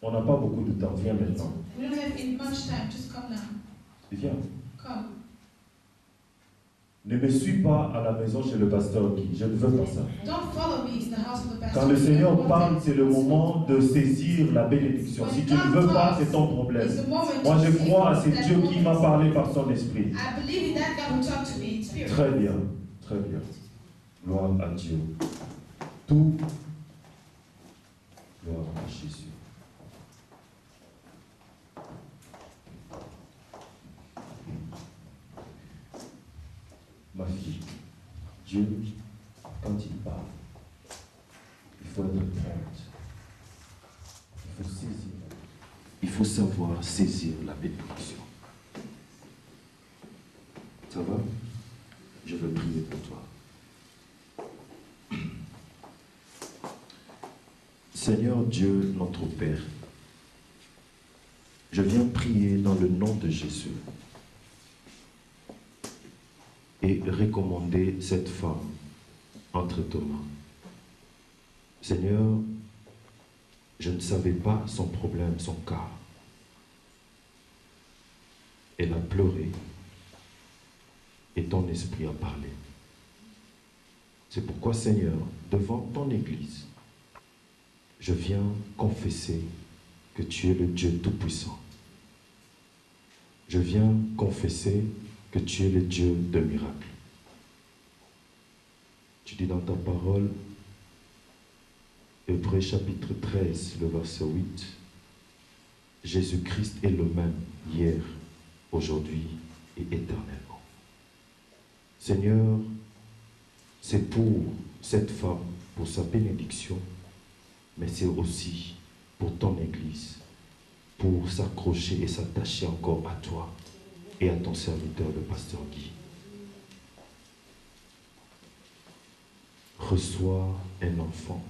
[SPEAKER 4] On n'a pas beaucoup de temps. Viens maintenant.
[SPEAKER 2] We don't have much time. Just come now.
[SPEAKER 4] Viens.
[SPEAKER 2] Come.
[SPEAKER 4] Ne me suis pas à la maison chez le pasteur Guy. Je ne veux pas ça.
[SPEAKER 2] Don't follow me in the house of the pastor.
[SPEAKER 4] Quand le Seigneur parle, c'est le moment de saisir la bénédiction. Si tu ne veux pas, c'est ton problème.
[SPEAKER 2] It's the moment
[SPEAKER 4] Moi,
[SPEAKER 2] to
[SPEAKER 4] je
[SPEAKER 2] receive
[SPEAKER 4] crois à ce
[SPEAKER 2] that
[SPEAKER 4] Dieu qui m'a
[SPEAKER 2] moment.
[SPEAKER 4] parlé par son esprit.
[SPEAKER 2] I believe in that God who talked to me in spirit.
[SPEAKER 4] Très bien, très bien. Gloire à Dieu. Tout, gloire à Jésus. Ma fille, Dieu, quand il parle, il faut être prête. Il faut saisir. Il faut savoir saisir la bénédiction. Ça va? Je veux prier pour toi. Seigneur Dieu, notre Père, je viens prier dans le nom de Jésus et recommander cette femme entre tes mains. Seigneur, je ne savais pas son problème, son cas. Elle a pleuré et ton esprit a parlé. C'est pourquoi, Seigneur, devant ton Église, je viens confesser que tu es le Dieu Tout-Puissant. Je viens confesser que tu es le Dieu de miracles. Tu dis dans ta parole, Hébreux chapitre 13, le verset 8, Jésus-Christ est le même hier, aujourd'hui et éternellement. Seigneur, c'est pour cette femme, pour sa bénédiction, mais c'est aussi pour ton Église, pour s'accrocher et s'attacher encore à toi et à ton serviteur, le pasteur Guy. Reçois un enfant,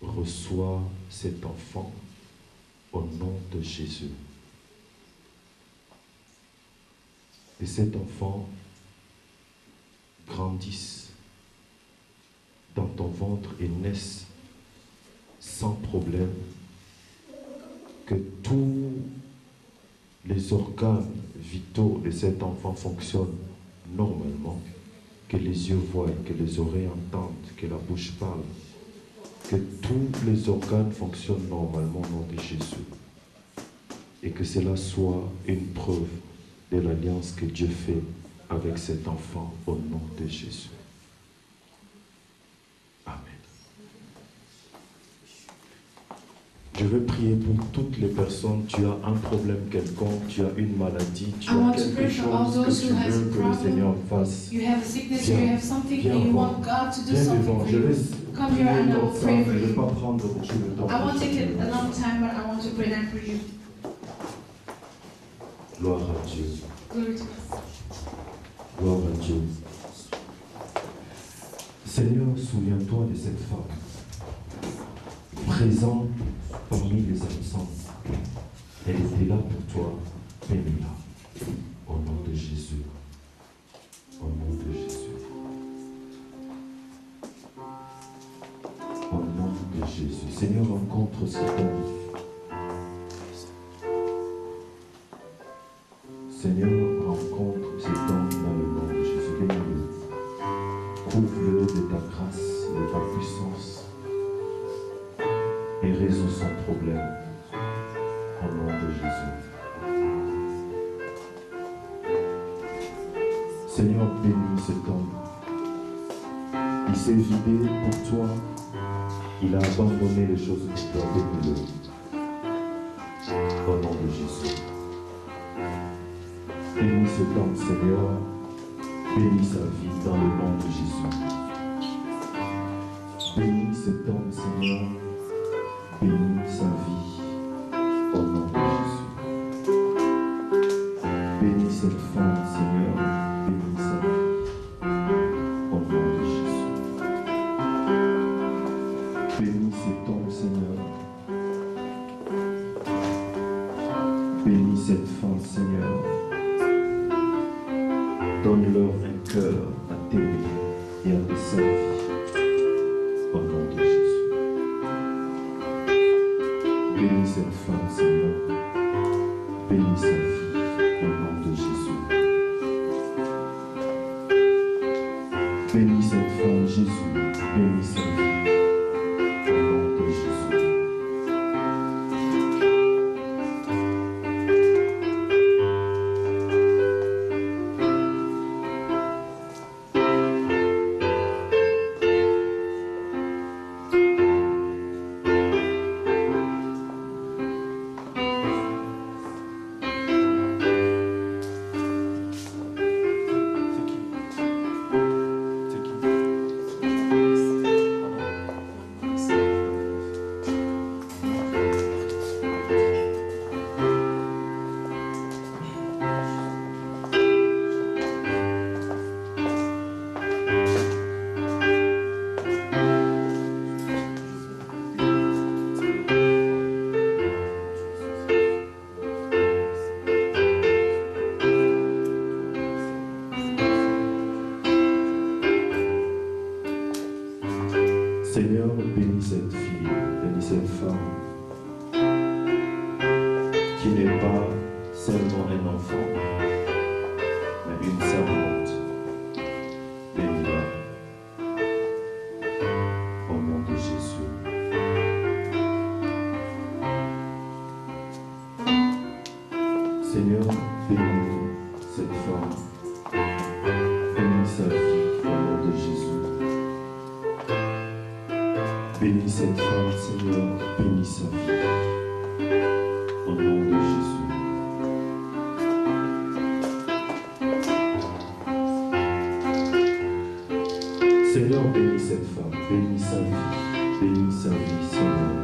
[SPEAKER 4] reçois cet enfant au nom de Jésus. Et cet enfant grandisse dans ton ventre et naisse sans problème, que tous les organes vitaux de cet enfant fonctionnent normalement, que les yeux voient, que les oreilles entendent, que la bouche parle, que tous les organes fonctionnent normalement au nom de Jésus, et que cela soit une preuve de l'alliance que Dieu fait avec cet enfant au nom de Jésus. Amen. Je veux prier pour toutes les personnes. Tu as un problème quelconque, tu as une maladie, tu as quelque chose que tu veux que le Seigneur fasse.
[SPEAKER 2] You have a sickness,
[SPEAKER 4] Viens,
[SPEAKER 2] you have something,
[SPEAKER 4] viens
[SPEAKER 2] and you
[SPEAKER 4] voir.
[SPEAKER 2] want God to do
[SPEAKER 4] Viens
[SPEAKER 2] something
[SPEAKER 4] devant,
[SPEAKER 2] for
[SPEAKER 4] je
[SPEAKER 2] you.
[SPEAKER 4] laisse
[SPEAKER 2] Come here and I will
[SPEAKER 4] prier
[SPEAKER 2] pray
[SPEAKER 4] longtemps,
[SPEAKER 2] for
[SPEAKER 4] mais je ne vais
[SPEAKER 2] you.
[SPEAKER 4] pas prendre beaucoup de temps.
[SPEAKER 2] I won't take it a long time, but I want to pray that for you.
[SPEAKER 4] Gloire à Dieu.
[SPEAKER 2] Glory to God.
[SPEAKER 4] Gloire à Dieu. Seigneur, souviens-toi de cette femme, présente parmi les absents. Elle était là pour toi, bénis-la. Au nom de Jésus. Au nom de Jésus. Au nom de Jésus. Seigneur, rencontre cet homme. Seigneur, rencontre cet homme dans le nom de Jésus. Bénis-le. Couvre-le de ta grâce, de ta puissance et résous son problème au nom de Jésus. Seigneur, bénis cet homme. Il s'est vidé pour toi. Il a abandonné les choses de toi. Bénis-le au nom de Jésus. Bénis cet homme, Seigneur. Bénis sa vie dans le nom de Jésus. Bénis cet homme, Seigneur,
[SPEAKER 5] Bénis sa vie au nom de Jésus. Bénis cette femme, Seigneur. Bénis sa vie au nom de Jésus. Bénis cet homme, Seigneur. Bénis cette femme, Seigneur. Donne-leur un cœur à t'aimer et à te servir au nom de Jésus. Bénis cette femme, Seigneur. Bénis sa vie au nom de Jésus. Bénis cette femme, Jésus. Bénis sa vie au nom de Jésus. Seigneur, bénis cette fille, bénis cette femme qui n'est pas seulement un enfant, mais une servante. Bénis-la au nom de Jésus. Seigneur, bénis cette femme, bénis sa vie au nom de Jésus. Bénis cette femme, Seigneur, bénis sa vie. Au nom de Jésus. Seigneur, bénis cette femme, bénis sa vie, Seigneur.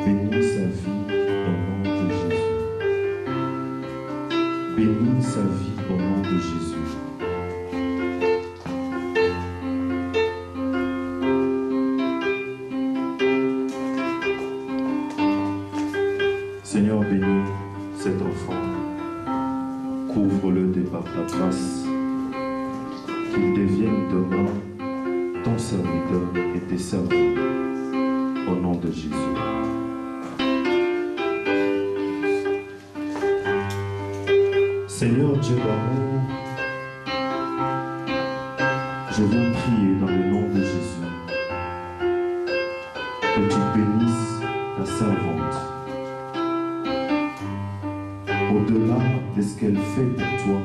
[SPEAKER 5] Bénis sa vie au nom de Jésus. Bénis sa vie au nom de Jésus. Seigneur, bénis cet enfant, couvre-le par ta grâce, qu'il devienne demain ton serviteur et tes serviteurs, au nom de Jésus. Seigneur Dieu d'amour, je veux prier dans le nom de Jésus, que tu bénisses ta servante. Au-delà de ce qu'elle fait pour toi,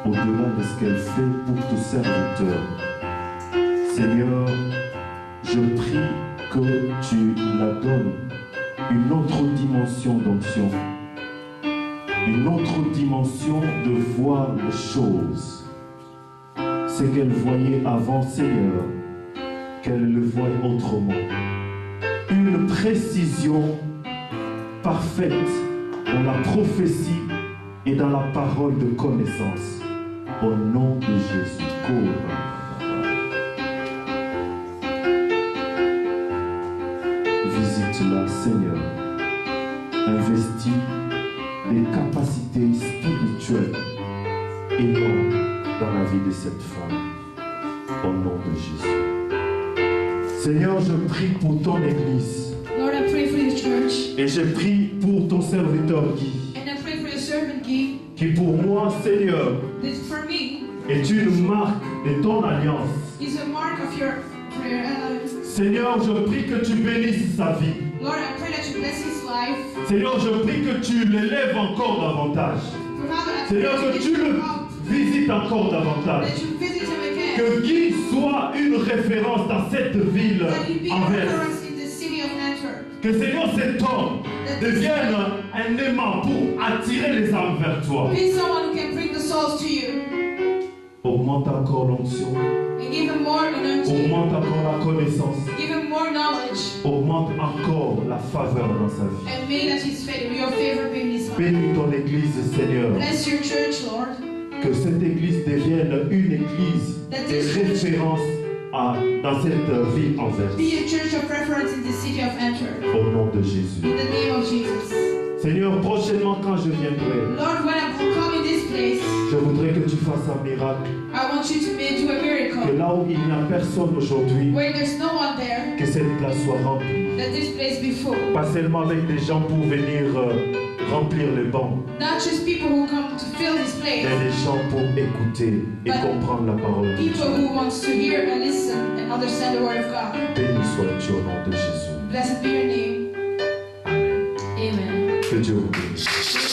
[SPEAKER 5] au-delà de ce qu'elle fait pour tous serviteurs, Seigneur, je prie que tu la donnes une autre dimension d'onction, une autre dimension de voir les choses. Ce qu'elle voyait avant, Seigneur, qu'elle le voie autrement. Une précision parfaite dans la prophétie et dans la parole de connaissance. Au nom de Jésus. Visite-la, Seigneur. Investis des capacités spirituelles énormes dans la vie de cette femme. Au nom de Jésus. Seigneur, je prie pour ton Église.
[SPEAKER 2] Lord, I pray for your church.
[SPEAKER 5] Et je prie pour ton serviteur Guy.
[SPEAKER 2] And I pray for your servant Guy.
[SPEAKER 5] Qui pour moi, Seigneur,
[SPEAKER 2] That for me
[SPEAKER 5] est une marque de ton alliance.
[SPEAKER 2] is a mark of your alliance.
[SPEAKER 5] Seigneur, je prie que tu bénisses sa vie.
[SPEAKER 2] Lord, I pray that you bless his life.
[SPEAKER 5] Seigneur, je prie que tu l'élèves encore davantage.
[SPEAKER 2] Father, I
[SPEAKER 5] Seigneur,
[SPEAKER 2] pray
[SPEAKER 5] que
[SPEAKER 2] that
[SPEAKER 5] tu
[SPEAKER 2] you
[SPEAKER 5] le
[SPEAKER 2] lift him up.
[SPEAKER 5] visites encore davantage.
[SPEAKER 2] That you visit him again.
[SPEAKER 5] Que Guy soit une référence dans cette ville
[SPEAKER 2] That he be a
[SPEAKER 5] Anvers.
[SPEAKER 2] reference in the city of Antwerp.
[SPEAKER 5] Que Seigneur, cet homme devienne un aimant pour attirer les âmes vers toi.
[SPEAKER 2] Be someone who can bring the souls to you.
[SPEAKER 5] Augmente encore l'onction.
[SPEAKER 2] And give him more anointing.
[SPEAKER 5] Augmente encore la connaissance.
[SPEAKER 2] Give him more knowledge.
[SPEAKER 5] Augmente encore la faveur dans sa vie.
[SPEAKER 2] And may that his favor, your favor be in his life.
[SPEAKER 5] Bénis ton église, Seigneur.
[SPEAKER 2] Bless your church, Lord.
[SPEAKER 5] Que cette église devienne une église de référence dans cette ville Anvers.
[SPEAKER 2] Be a church of reference in the city of Antwerp.
[SPEAKER 5] Au nom de Jésus.
[SPEAKER 2] In the name of Jesus.
[SPEAKER 5] Seigneur, prochainement quand je viendrai,
[SPEAKER 2] Lord, when I come in this place,
[SPEAKER 5] je voudrais que tu fasses un miracle.
[SPEAKER 2] I want you to do a
[SPEAKER 5] Que
[SPEAKER 2] miracle.
[SPEAKER 5] là où il n'y a personne aujourd'hui,
[SPEAKER 2] Where there's no one there,
[SPEAKER 5] que cette place soit remplie.
[SPEAKER 2] that this place be full.
[SPEAKER 5] Pas seulement avec des gens pour venir remplir les bancs,
[SPEAKER 2] Not just people who come to fill this
[SPEAKER 5] mais
[SPEAKER 2] place,
[SPEAKER 5] des gens pour écouter et comprendre la parole de Dieu.
[SPEAKER 2] people who wants to hear and listen and understand the word of God.
[SPEAKER 5] Béni sois-tu au nom de Jésus.
[SPEAKER 2] Blessed be your name.
[SPEAKER 5] Amen.
[SPEAKER 2] Amen.
[SPEAKER 5] Que Dieu vous bénisse.